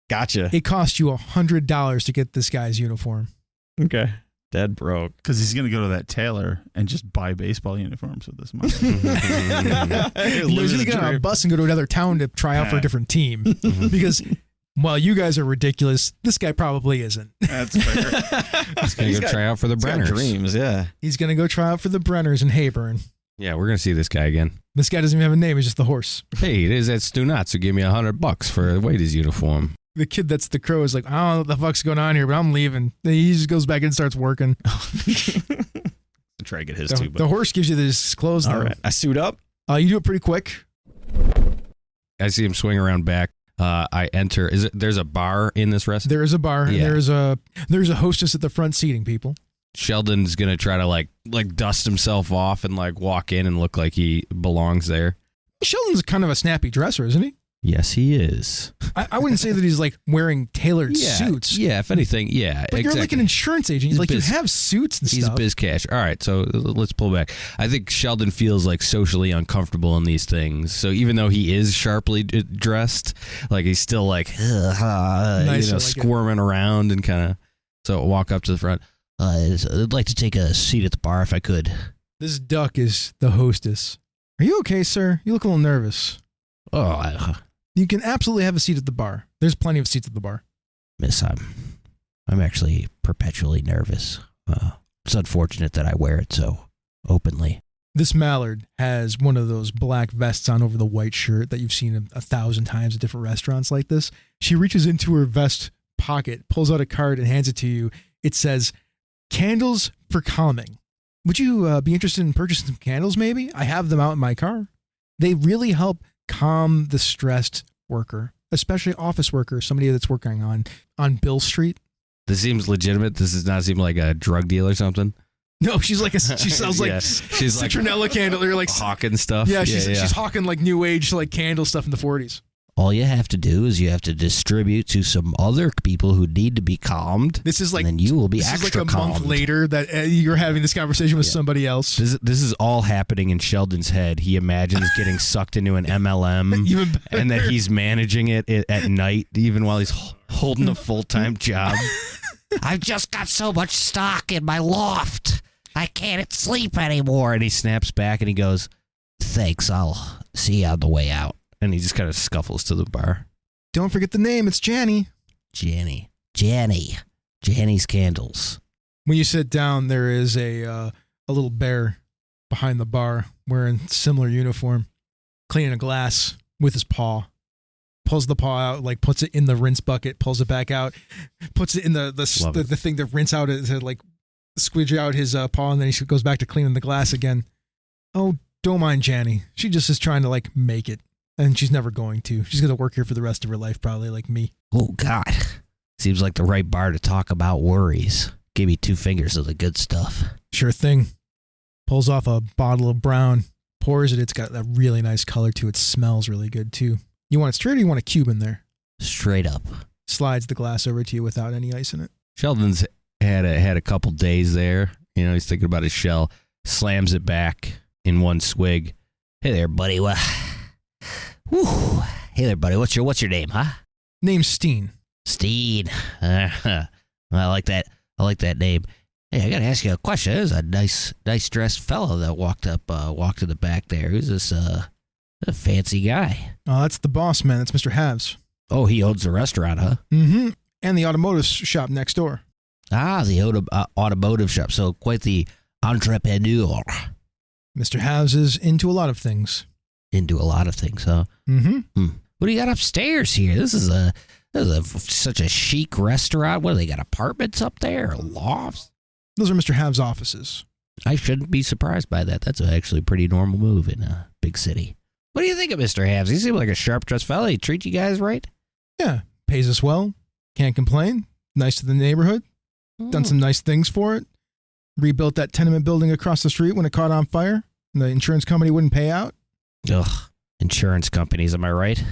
Gotcha. It cost you $100 to get this guy's uniform. Okay. Dead broke. Because he's going to go to that tailor and just buy baseball uniforms with this money. He's going to get on a bus and go to another town to try out for a different team. Because while you guys are ridiculous, this guy probably isn't. That's fair. He's going to go try out for the Brenners. Dreams, yeah. He's going to go try out for the Brenners in Hayburn. Yeah, we're going to see this guy again. This guy doesn't even have a name. He's just the horse. Hey, it is that Stu Knotts who gave me $100 for a waiter's uniform. The kid that's the crow is like, I don't know what the fuck's going on here, but I'm leaving. Then he just goes back and starts working. Try to get his too. The horse gives you this clothes, though. All right. I suit up. You do it pretty quick. I see him swing around back. I enter. There's a bar in this restaurant? There is a bar. Yeah. And there's a hostess at the front seating people. Sheldon's gonna try to like dust himself off and like walk in and look like he belongs there. Sheldon's kind of a snappy dresser, isn't he? Yes, he is. I wouldn't say that he's like wearing tailored suits. Yeah, if anything, yeah. But you're like an insurance agent. He's like you have suits and he's stuff. He's biz cash. All right, so let's pull back. I think Sheldon feels like socially uncomfortable in these things. So even though he is sharply dressed, like he's still like, squirming around and kind of. So walk up to the front. I'd like to take a seat at the bar if I could. This duck is the hostess. Are you okay, sir? You look a little nervous. Oh, You can absolutely have a seat at the bar. There's plenty of seats at the bar. Miss, I'm actually perpetually nervous. It's unfortunate that I wear it so openly. This mallard has one of those black vests on over the white shirt that you've seen 1,000 times at different restaurants like this. She reaches into her vest pocket, pulls out a card, and hands it to you. It says, "Candles for calming." Would you be interested in purchasing some candles, maybe? I have them out in my car. They really help calm the stressed worker, especially office worker, somebody that's working on Bill Street. This seems legitimate. This does not seem like a drug deal or something. No, she sounds like Yeah, she's like citronella candle. Or like hawking stuff. Yeah, she's hawking like new age like candle stuff in the 40s. All you have to do is you have to distribute to some other people who need to be calmed. This is like and then you will be this extra is like a calmed. month later that you're having this conversation with somebody else. This is all happening in Sheldon's head. He imagines getting sucked into an MLM Even better. and that he's managing it at night, even while he's holding a full-time job. I've just got so much stock in my loft. I can't sleep anymore. And he snaps back and he goes, Thanks, I'll see you on the way out. and he just kind of scuffles to the bar. Don't forget the name. It's Janny. Janny's candles. When you sit down, there is a little bear behind the bar wearing similar uniform, cleaning a glass with his paw. Pulls the paw out, like puts it in the rinse bucket, pulls it back out, puts it in the thing to rinse out, to like squidge out his paw, and then he goes back to cleaning the glass again. Oh, don't mind Janny. She just is trying to like make it, and she's never going to. She's going to work here for the rest of her life, probably like me. Oh, God. Seems like the right bar to talk about worries. Give me 2 fingers of the good stuff. Sure thing. Pulls off a bottle of brown, pours it. It's got a really nice color to it. Smells really good too. You want it straight or you want a cube in there? Straight up. Slides the glass over to you without any ice in it. Sheldon's had a couple days there. You know, he's thinking about his shell. Slams it back in one swig. Hey there, buddy. Whew. Hey there, buddy. What's your name, huh? Name's Steen. Steen. I like that. I like that name. Hey, I gotta ask you a question. There's a nice dressed fellow that walked to the back there. Who's this? A fancy guy. Oh, that's the boss man. That's Mr. Halves. Oh, he owns the restaurant, huh? Mm-hmm. And the automotive shop next door. Ah, the automotive shop. So quite the entrepreneur. Mr. Halves is into a lot of things. Into a lot of things, huh? Mm-hmm. What do you got upstairs here? This is such a chic restaurant. What do they got? Apartments up there? Or lofts? Those are Mr. Halves' offices. I shouldn't be surprised by that. That's actually a pretty normal move in a big city. What do you think of Mr. Halves? He seems like a sharp-dressed fella. He treat you guys right? Yeah, pays us well. Can't complain. Nice to the neighborhood. Done some nice things for it. Rebuilt that tenement building across the street when it caught on fire. And the insurance company wouldn't pay out. Ugh, insurance companies, am I right?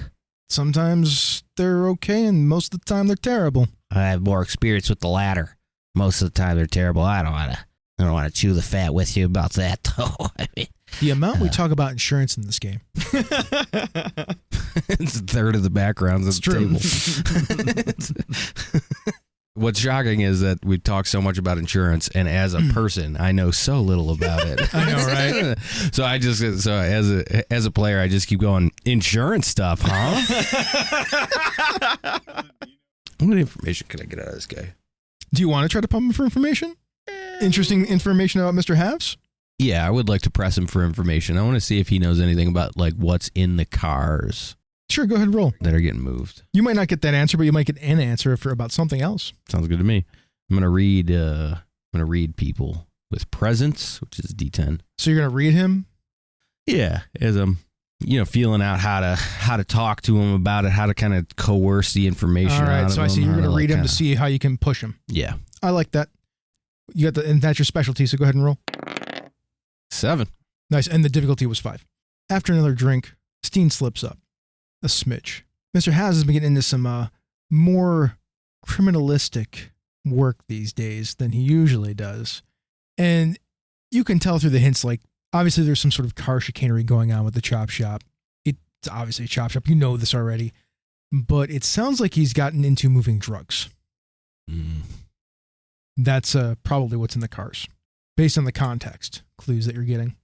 Sometimes they're okay, and most of the time they're terrible. I have more experience with the latter. Most of the time they're terrible. I don't want to chew the fat with you about that, though. I mean, the amount we talk about insurance in this game. It's a third of the backgrounds at the table. What's shocking is that we talk so much about insurance, and as a person, I know so little about it. I know, right? So as a player, I just keep going, insurance stuff, huh? What information can I get out of this guy? Do you want to try to pump him for information? Interesting information about Mr. Halves? Yeah, I would like to press him for information. I want to see if he knows anything about like what's in the cars Sure, go ahead and roll. that are getting moved. You might not get that answer, but you might get an answer for about something else. Sounds good to me. I'm gonna read people with presence, which is D10. So you're going to read him? Yeah, as I'm feeling out how to talk to him about it, how to kind of coerce the information. All right, out so of I see him, you're how going to read him kinda- to see how you can push him. Yeah, I like that. You got and that's your specialty, so go ahead and roll. 7. Nice, and the difficulty was 5. After another drink, Steen slips up a smidge. Mr. Halves has been getting into some more criminalistic work these days than he usually does. And you can tell through the hints, like, obviously there's some sort of car chicanery going on with the chop shop. It's obviously a chop shop. You know this already. But it sounds like he's gotten into moving drugs. That's probably what's in the cars, based on the context clues that you're getting.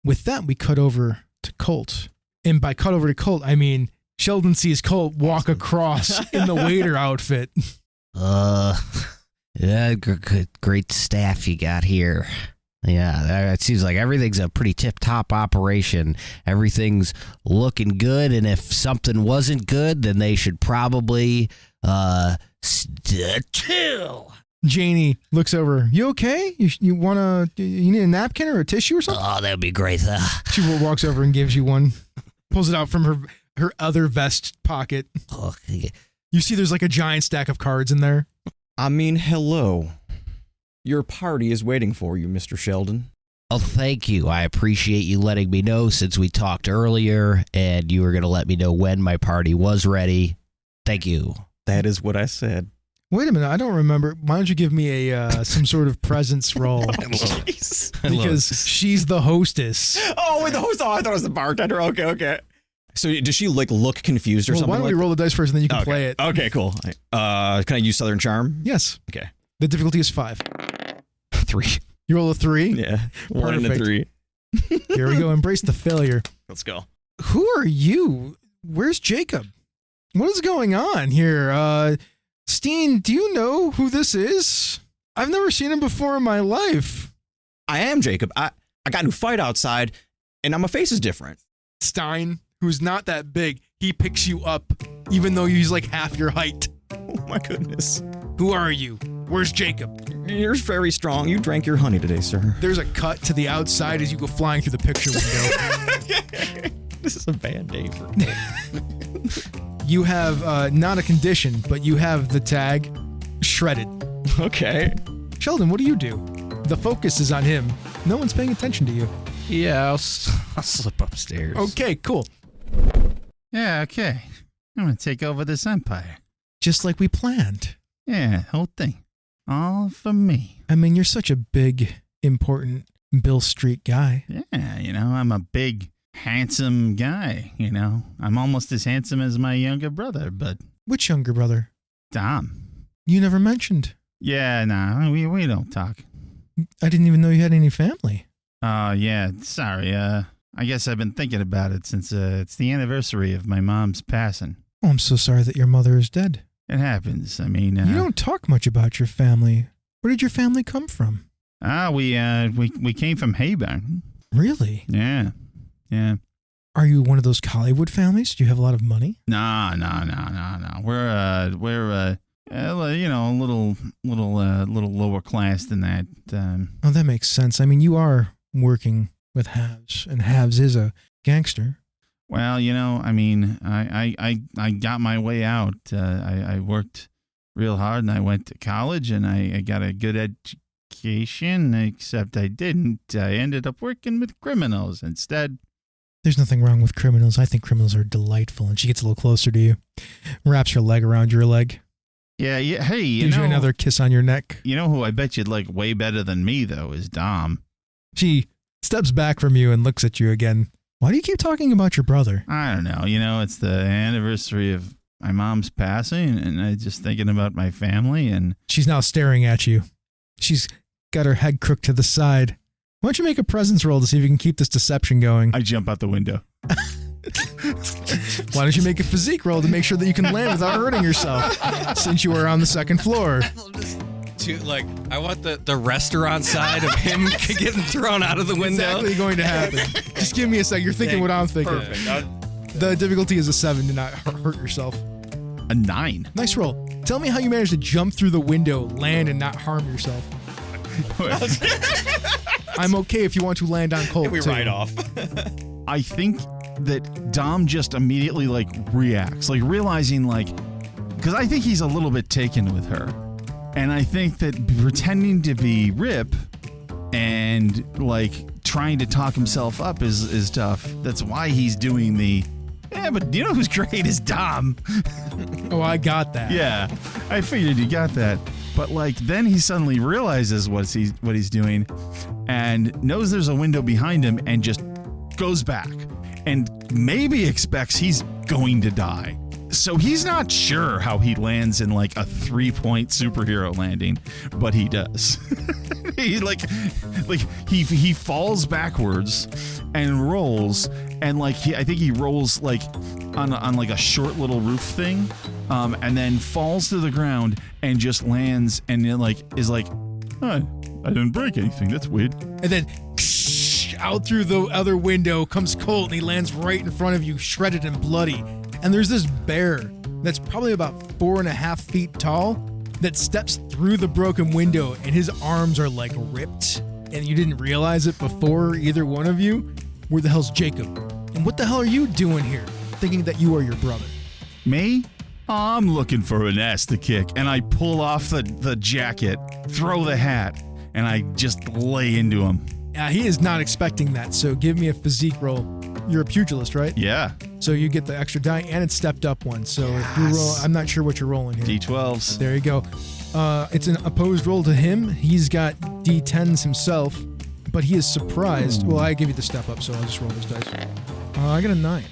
With that, we cut over to Colt. And by cut over to Colt, I mean Sheldon sees Colt walk across in the waiter outfit. Yeah, great staff you got here. Yeah, it seems like everything's a pretty tip-top operation. Everything's looking good, and if something wasn't good, then they should probably chill. Janie looks over. You okay? You need a napkin or a tissue or something? Oh, that'd be great. She walks over and gives you one. Pulls it out from her other vest pocket. Okay. You see there's like a giant stack of cards in there. I mean, hello. Your party is waiting for you, Mr. Sheldon. Oh, thank you. I appreciate you letting me know since we talked earlier, and you were going to let me know when my party was ready. Thank you. That is what I said. Wait a minute, I don't remember. Why don't you give me a some sort of presence roll? Because she's the hostess. Oh, wait, the host. Oh, I thought it was the bartender. Okay. So does she like look confused or something? Why don't we roll the dice first and then you can play it? Okay, cool. Can I use Southern Charm? Yes. Okay. The difficulty is 5. 3. You roll a 3? Yeah. 1 and a 3. Here we go. Embrace the failure. Let's go. Who are you? Where's Jacob? What is going on here? Steen, do you know who this is? I've never seen him before in my life. I am Jacob. I got into a fight outside, and now my face is different. Stein, who's not that big, he picks you up, even though he's like half your height. Oh my goodness. Who are you? Where's Jacob? You're very strong. You drank your honey today, sir. There's a cut to the outside as you go flying through the picture window. This is a bad day for me. You have not a condition, but you have the tag shredded. Okay. Sheldon, what do you do? The focus is on him. No one's paying attention to you. Yeah, I'll slip upstairs. Okay, cool. Yeah, okay. I'm gonna take over this empire. Just like we planned. Yeah, whole thing. All for me. I mean, you're such a big, important Bill Street guy. Yeah, I'm a big, handsome guy, I'm almost as handsome as my younger brother, but... Which younger brother? Dom. You never mentioned. Yeah, nah, we don't talk. I didn't even know you had any family. Oh, yeah, sorry. I guess I've been thinking about it since it's the anniversary of my mom's passing. Oh, I'm so sorry that your mother is dead. It happens. I mean... you don't talk much about your family. Where did your family come from? We came from Hayburn. Really? Yeah. Are you one of those Hollywood families? Do you have a lot of money? No. We're a little lower class than that. Oh, that makes sense. I mean, you are working with Halves, and Halves is a gangster. Well, I mean, I got my way out. I worked real hard, and I went to college, and I got a good education, except I didn't. I ended up working with criminals instead. There's nothing wrong with criminals. I think criminals are delightful. And she gets a little closer to you, wraps her leg around your leg. Yeah. Hey, gives you another kiss on your neck. You know who I bet you'd like way better than me, though, is Dom. She steps back from you and looks at you again. Why do you keep talking about your brother? I don't know. It's the anniversary of my mom's passing, and I'm just thinking about my family. And she's now staring at you. She's got her head crooked to the side. Why don't you make a presence roll to see if you can keep this deception going? I jump out the window. Why don't you make a physique roll to make sure that you can land without hurting yourself, since you are on the second floor? I want the restaurant side of him getting thrown out of the window. Exactly going to happen. Just give me a sec. You're thinking what I'm thinking. Perfect. The difficulty is a 7 to not hurt yourself. A 9. Nice roll. Tell me how you managed to jump through the window, land, and not harm yourself. I'm okay if you want to land on Colt. We ride off. I think that Dom just immediately reacts, realizing because I think he's a little bit taken with her. And I think that pretending to be Rip and trying to talk himself up is tough. That's why he's doing the, but you know who's great is Dom. Oh, I got that. Yeah, I figured you got that. But then he suddenly realizes what he's doing and knows there's a window behind him and just goes back and maybe expects he's going to die. So he's not sure how he lands in a 3-point superhero landing, but he does. he falls backwards and rolls, and I think he rolls on a short little roof thing, and then falls to the ground and just lands and it is like, oh, I didn't break anything. That's weird. And then out through the other window comes Colt, and he lands right in front of you, shredded and bloody. And there's this bear that's probably about 4.5 feet tall that steps through the broken window, and his arms are like ripped. And you didn't realize it before, either one of you. Where the hell's Jacob? And what the hell are you doing here, thinking that you are your brother? Me? I'm looking for an ass to kick, and I pull off the jacket, throw the hat, and I just lay into him. He is not expecting that, so give me a physique roll. You're a pugilist, right? Yeah. So you get the extra die, and it's stepped up one. So if you roll, I'm not sure what you're rolling here. D12s. There you go. It's an opposed roll to him. He's got D10s himself, but he is surprised. Well, I give you the step up, so I'll just roll those dice. I got a 9.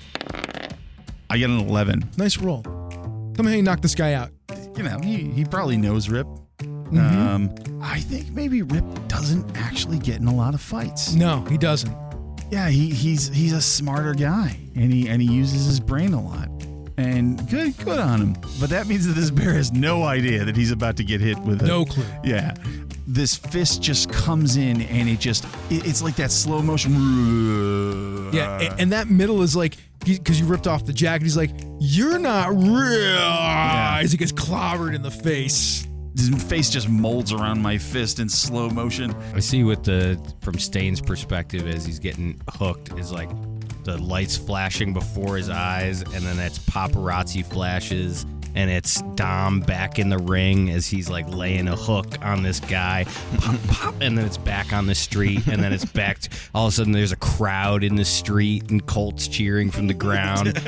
I get an 11. Nice roll. Tell me how you knock this guy out. You know, he probably knows Rip. Mm-hmm. I think maybe Rip doesn't actually get in a lot of fights. No, he doesn't. Yeah, he's a smarter guy, and he uses his brain a lot. And good on him. But that means that this bear has no idea that he's about to get hit with No clue. Yeah. This fist just comes in, and it's like that slow motion. Yeah, and that middle is like, because you ripped off the jacket, he's like, you're not real. As he gets clobbered in the face. His face just molds around my fist in slow motion. I see from Stain's perspective as he's getting hooked is like the lights flashing before his eyes, and then it's paparazzi flashes, and it's Dom back in the ring as he's like laying a hook on this guy, pop, pop, and then it's back on the street, and then it's back all of a sudden there's a crowd in the street, and Colt's cheering from the ground.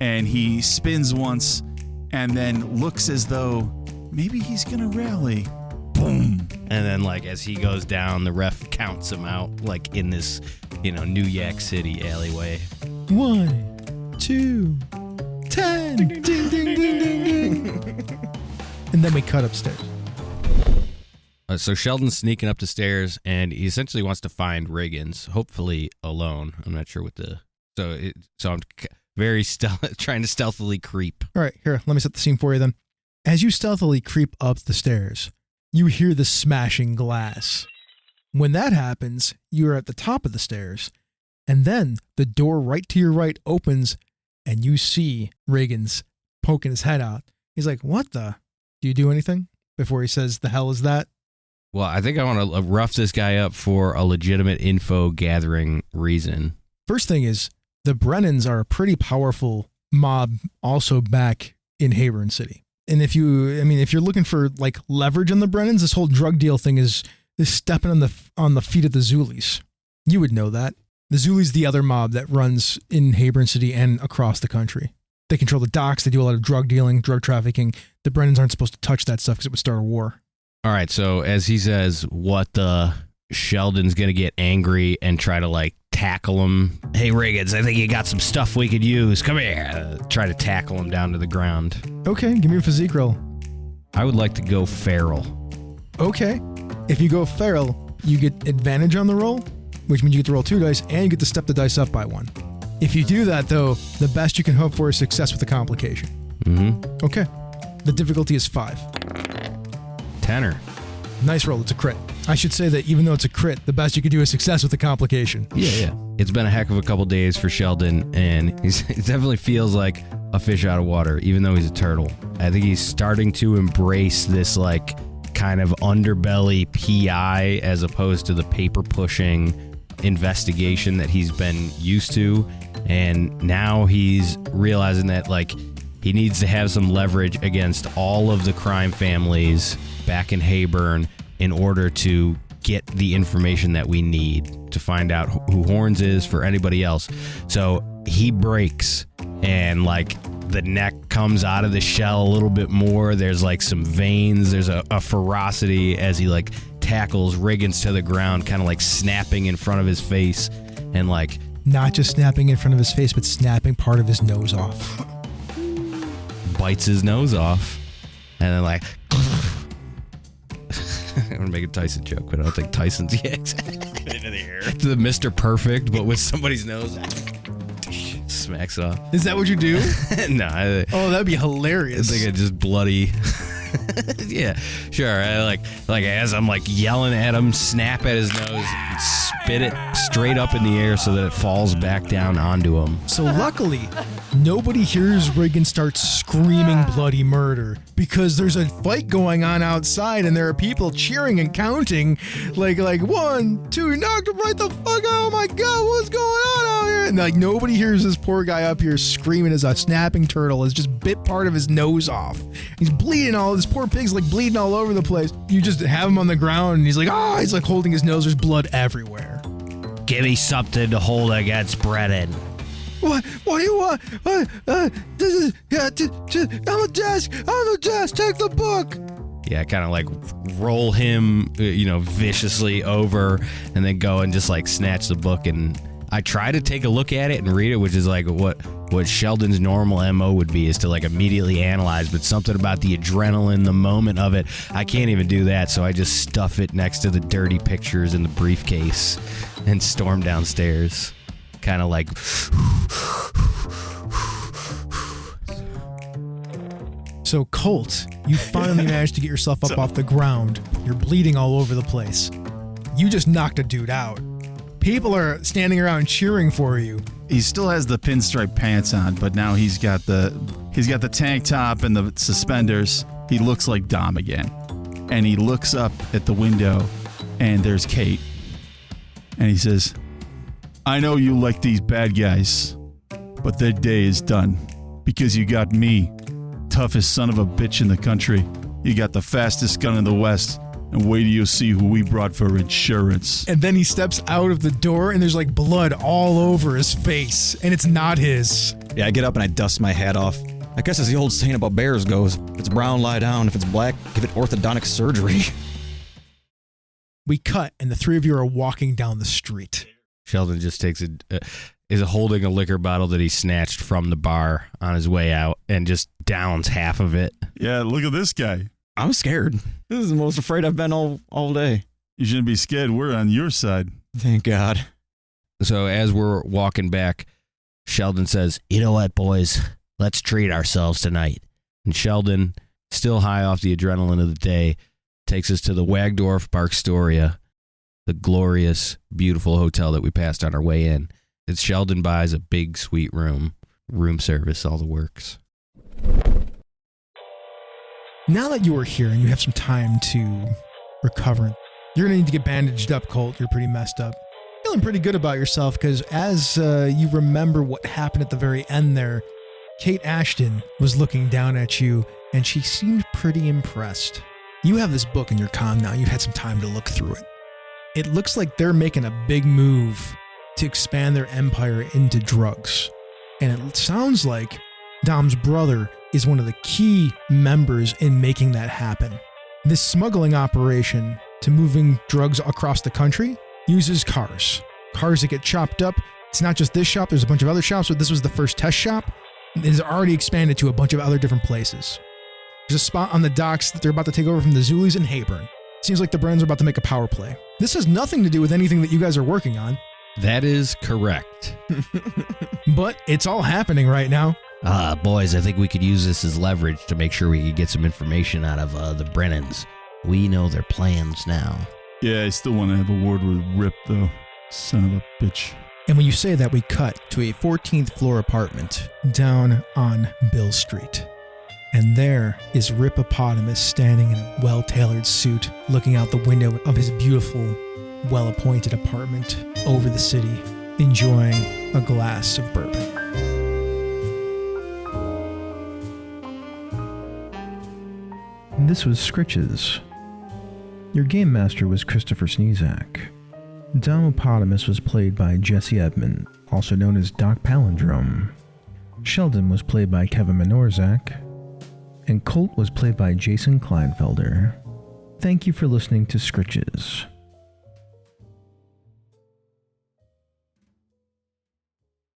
And he spins once, and then looks as though maybe he's gonna rally. Boom. And then, like, as he goes down, the ref counts him out, like, in this, New Yak City alleyway. 1, 2, 10. Ding, ding, ding, ding. And then we cut upstairs. So Sheldon's sneaking up the stairs, and he essentially wants to find Riggins, hopefully alone. I'm not sure what So I'm very trying to stealthily creep. All right, here, let me set the scene for you then. As you stealthily creep up the stairs, you hear the smashing glass. When that happens, you are at the top of the stairs, and then the door right to your right opens, and you see Riggins poking his head out. He's like, what the? Do you do anything before he says, the hell is that? Well, I think I want to rough this guy up for a legitimate info gathering reason. First thing is, the Brennans are a pretty powerful mob also back in Hayburn City. And if you're looking for like leverage on the Brennans, this whole drug deal thing is stepping on the feet of the Zulis. You would know that. The Zulis, the other mob that runs in Hayburn City and across the country. They control the docks. They do a lot of drug dealing, drug trafficking. The Brennans aren't supposed to touch that stuff because it would start a war. All right, so as he says, what the Sheldon's going to get angry and try to like tackle him. Hey, Riggins, I think you got some stuff we could use. Come here. Try to tackle him down to the ground. Okay, give me a physique roll. I would like to go feral. Okay. If you go feral, you get advantage on the roll, which means you get to roll 2 dice, and you get to step the dice up by 1. If you do that, though, the best you can hope for is success with a complication. Mm-hmm. Okay. The difficulty is 5. Tenor. Nice roll. It's a crit. I should say that even though it's a crit, the best you can do is success with a complication. Yeah. It's been a heck of a couple days for Sheldon, and it definitely feels like a fish out of water, even though he's a turtle. I think he's starting to embrace this, like, kind of underbelly PI as opposed to the paper-pushing investigation that he's been used to. And now he's realizing that, like, he needs to have some leverage against all of the crime families back in Hayburn in order to get the information that we need to find out who Horns is for anybody else. So he breaks, and like the neck comes out of the shell a little bit more. There's like some veins. There's a ferocity as he like tackles Riggins to the ground, kind of like snapping in front of his face, and like not just snapping in front of his face, but snapping part of his nose off. Bites his nose off, and then like I'm gonna make a Tyson joke, but I don't think Tyson's into the air. The Mr. Perfect, but with somebody's nose. smacks it off. Is that what you do? No, Oh, that'd be hilarious. it's like a just bloody. Yeah, sure. I like as I'm like yelling at him, snap at his nose, and spit it straight up in the air so that it falls back down onto him. So luckily, nobody hears Reagan start screaming bloody murder because there's a fight going on outside and there are people cheering and counting like 1, 2, knocked him right the fuck out. Oh my God, what's going on out here? And like nobody hears this poor guy up here screaming as a snapping turtle has just bit part of his nose off. He's bleeding this poor pig's like bleeding all over the place. You just have him on the ground and he's like, he's like holding his nose. There's blood everywhere. Give me something to hold against Brennan. What do you want? This is on the desk. Take the book. Yeah, kind of like roll him, viciously over, and then go and just like snatch the book. And I try to take a look at it and read it, which is like what Sheldon's normal MO would be, is to like immediately analyze. But something about the adrenaline, the moment of it, I can't even do that. So I just stuff it next to the dirty pictures in the briefcase and storm downstairs, kind of like. So, Colt, you finally managed to get yourself up off the ground. You're bleeding all over the place. You just knocked a dude out. People are standing around cheering for you. He still has the pinstripe pants on, but now he's got the tank top and the suspenders. He looks like Dom again. And he looks up at the window, and there's Kate. And he says, I know you like these bad guys, but their day is done. Because you got me, toughest son of a bitch in the country. You got the fastest gun in the West. And wait till you see who we brought for insurance. And then he steps out of the door and there's like blood all over his face. And it's not his. Yeah, I get up and I dust my hat off. I guess as the old saying about bears goes, if it's brown, lie down. If it's black, give it orthodontic surgery. We cut and the three of you are walking down the street. Sheldon just is holding a liquor bottle that he snatched from the bar on his way out and just downs half of it. Yeah, look at this guy. I'm scared. This is the most afraid I've been all day. You shouldn't be scared. We're on your side. Thank God. So as we're walking back, Sheldon says, You know what, boys? Let's treat ourselves tonight. and Sheldon, still high off the adrenaline of the day, takes us to the Wagdorf Barkstoria, the glorious, beautiful hotel that we passed on our way in. It's Sheldon buys a big suite room service, all the works. Now that you are here and you have some time to recover, you're going to need to get bandaged up, Colt. You're pretty messed up. Feeling pretty good about yourself because as you remember what happened at the very end there, Kate Ashton was looking down at you and she seemed pretty impressed. You have this book in your comm now. You've had some time to look through it. It looks like they're making a big move to expand their empire into drugs. And it sounds like Dom's brother is one of the key members in making that happen. This smuggling operation to moving drugs across the country uses cars. Cars that get chopped up. It's not just this shop. There's a bunch of other shops, but this was the first test shop. It has already expanded to a bunch of other different places. There's a spot on the docks that they're about to take over from the Zulies in Hayburn. Seems like the Brennans are about to make a power play. This has nothing to do with anything that you guys are working on. That is correct. But it's all happening right now. Boys, I think we could use this as leverage to make sure we could get some information out of the Brennans. We know their plans now. Yeah, I still want to have a word with Rip, though. Son of a bitch. And when you say that, we cut to a 14th floor apartment down on Bill Street. And there is Rippopotamus standing in a well-tailored suit, looking out the window of his beautiful, well-appointed apartment over the city, enjoying a glass of bourbon. This was Skritches. Your game master was Christopher Sniezak. Domopotamus was played by Jesse Edmond, also known as Doc Palindrome. Sheldon was played by Kevin Minorczyk, and Colt was played by Jayson Kleinfelder. Thank you for listening to Skritches.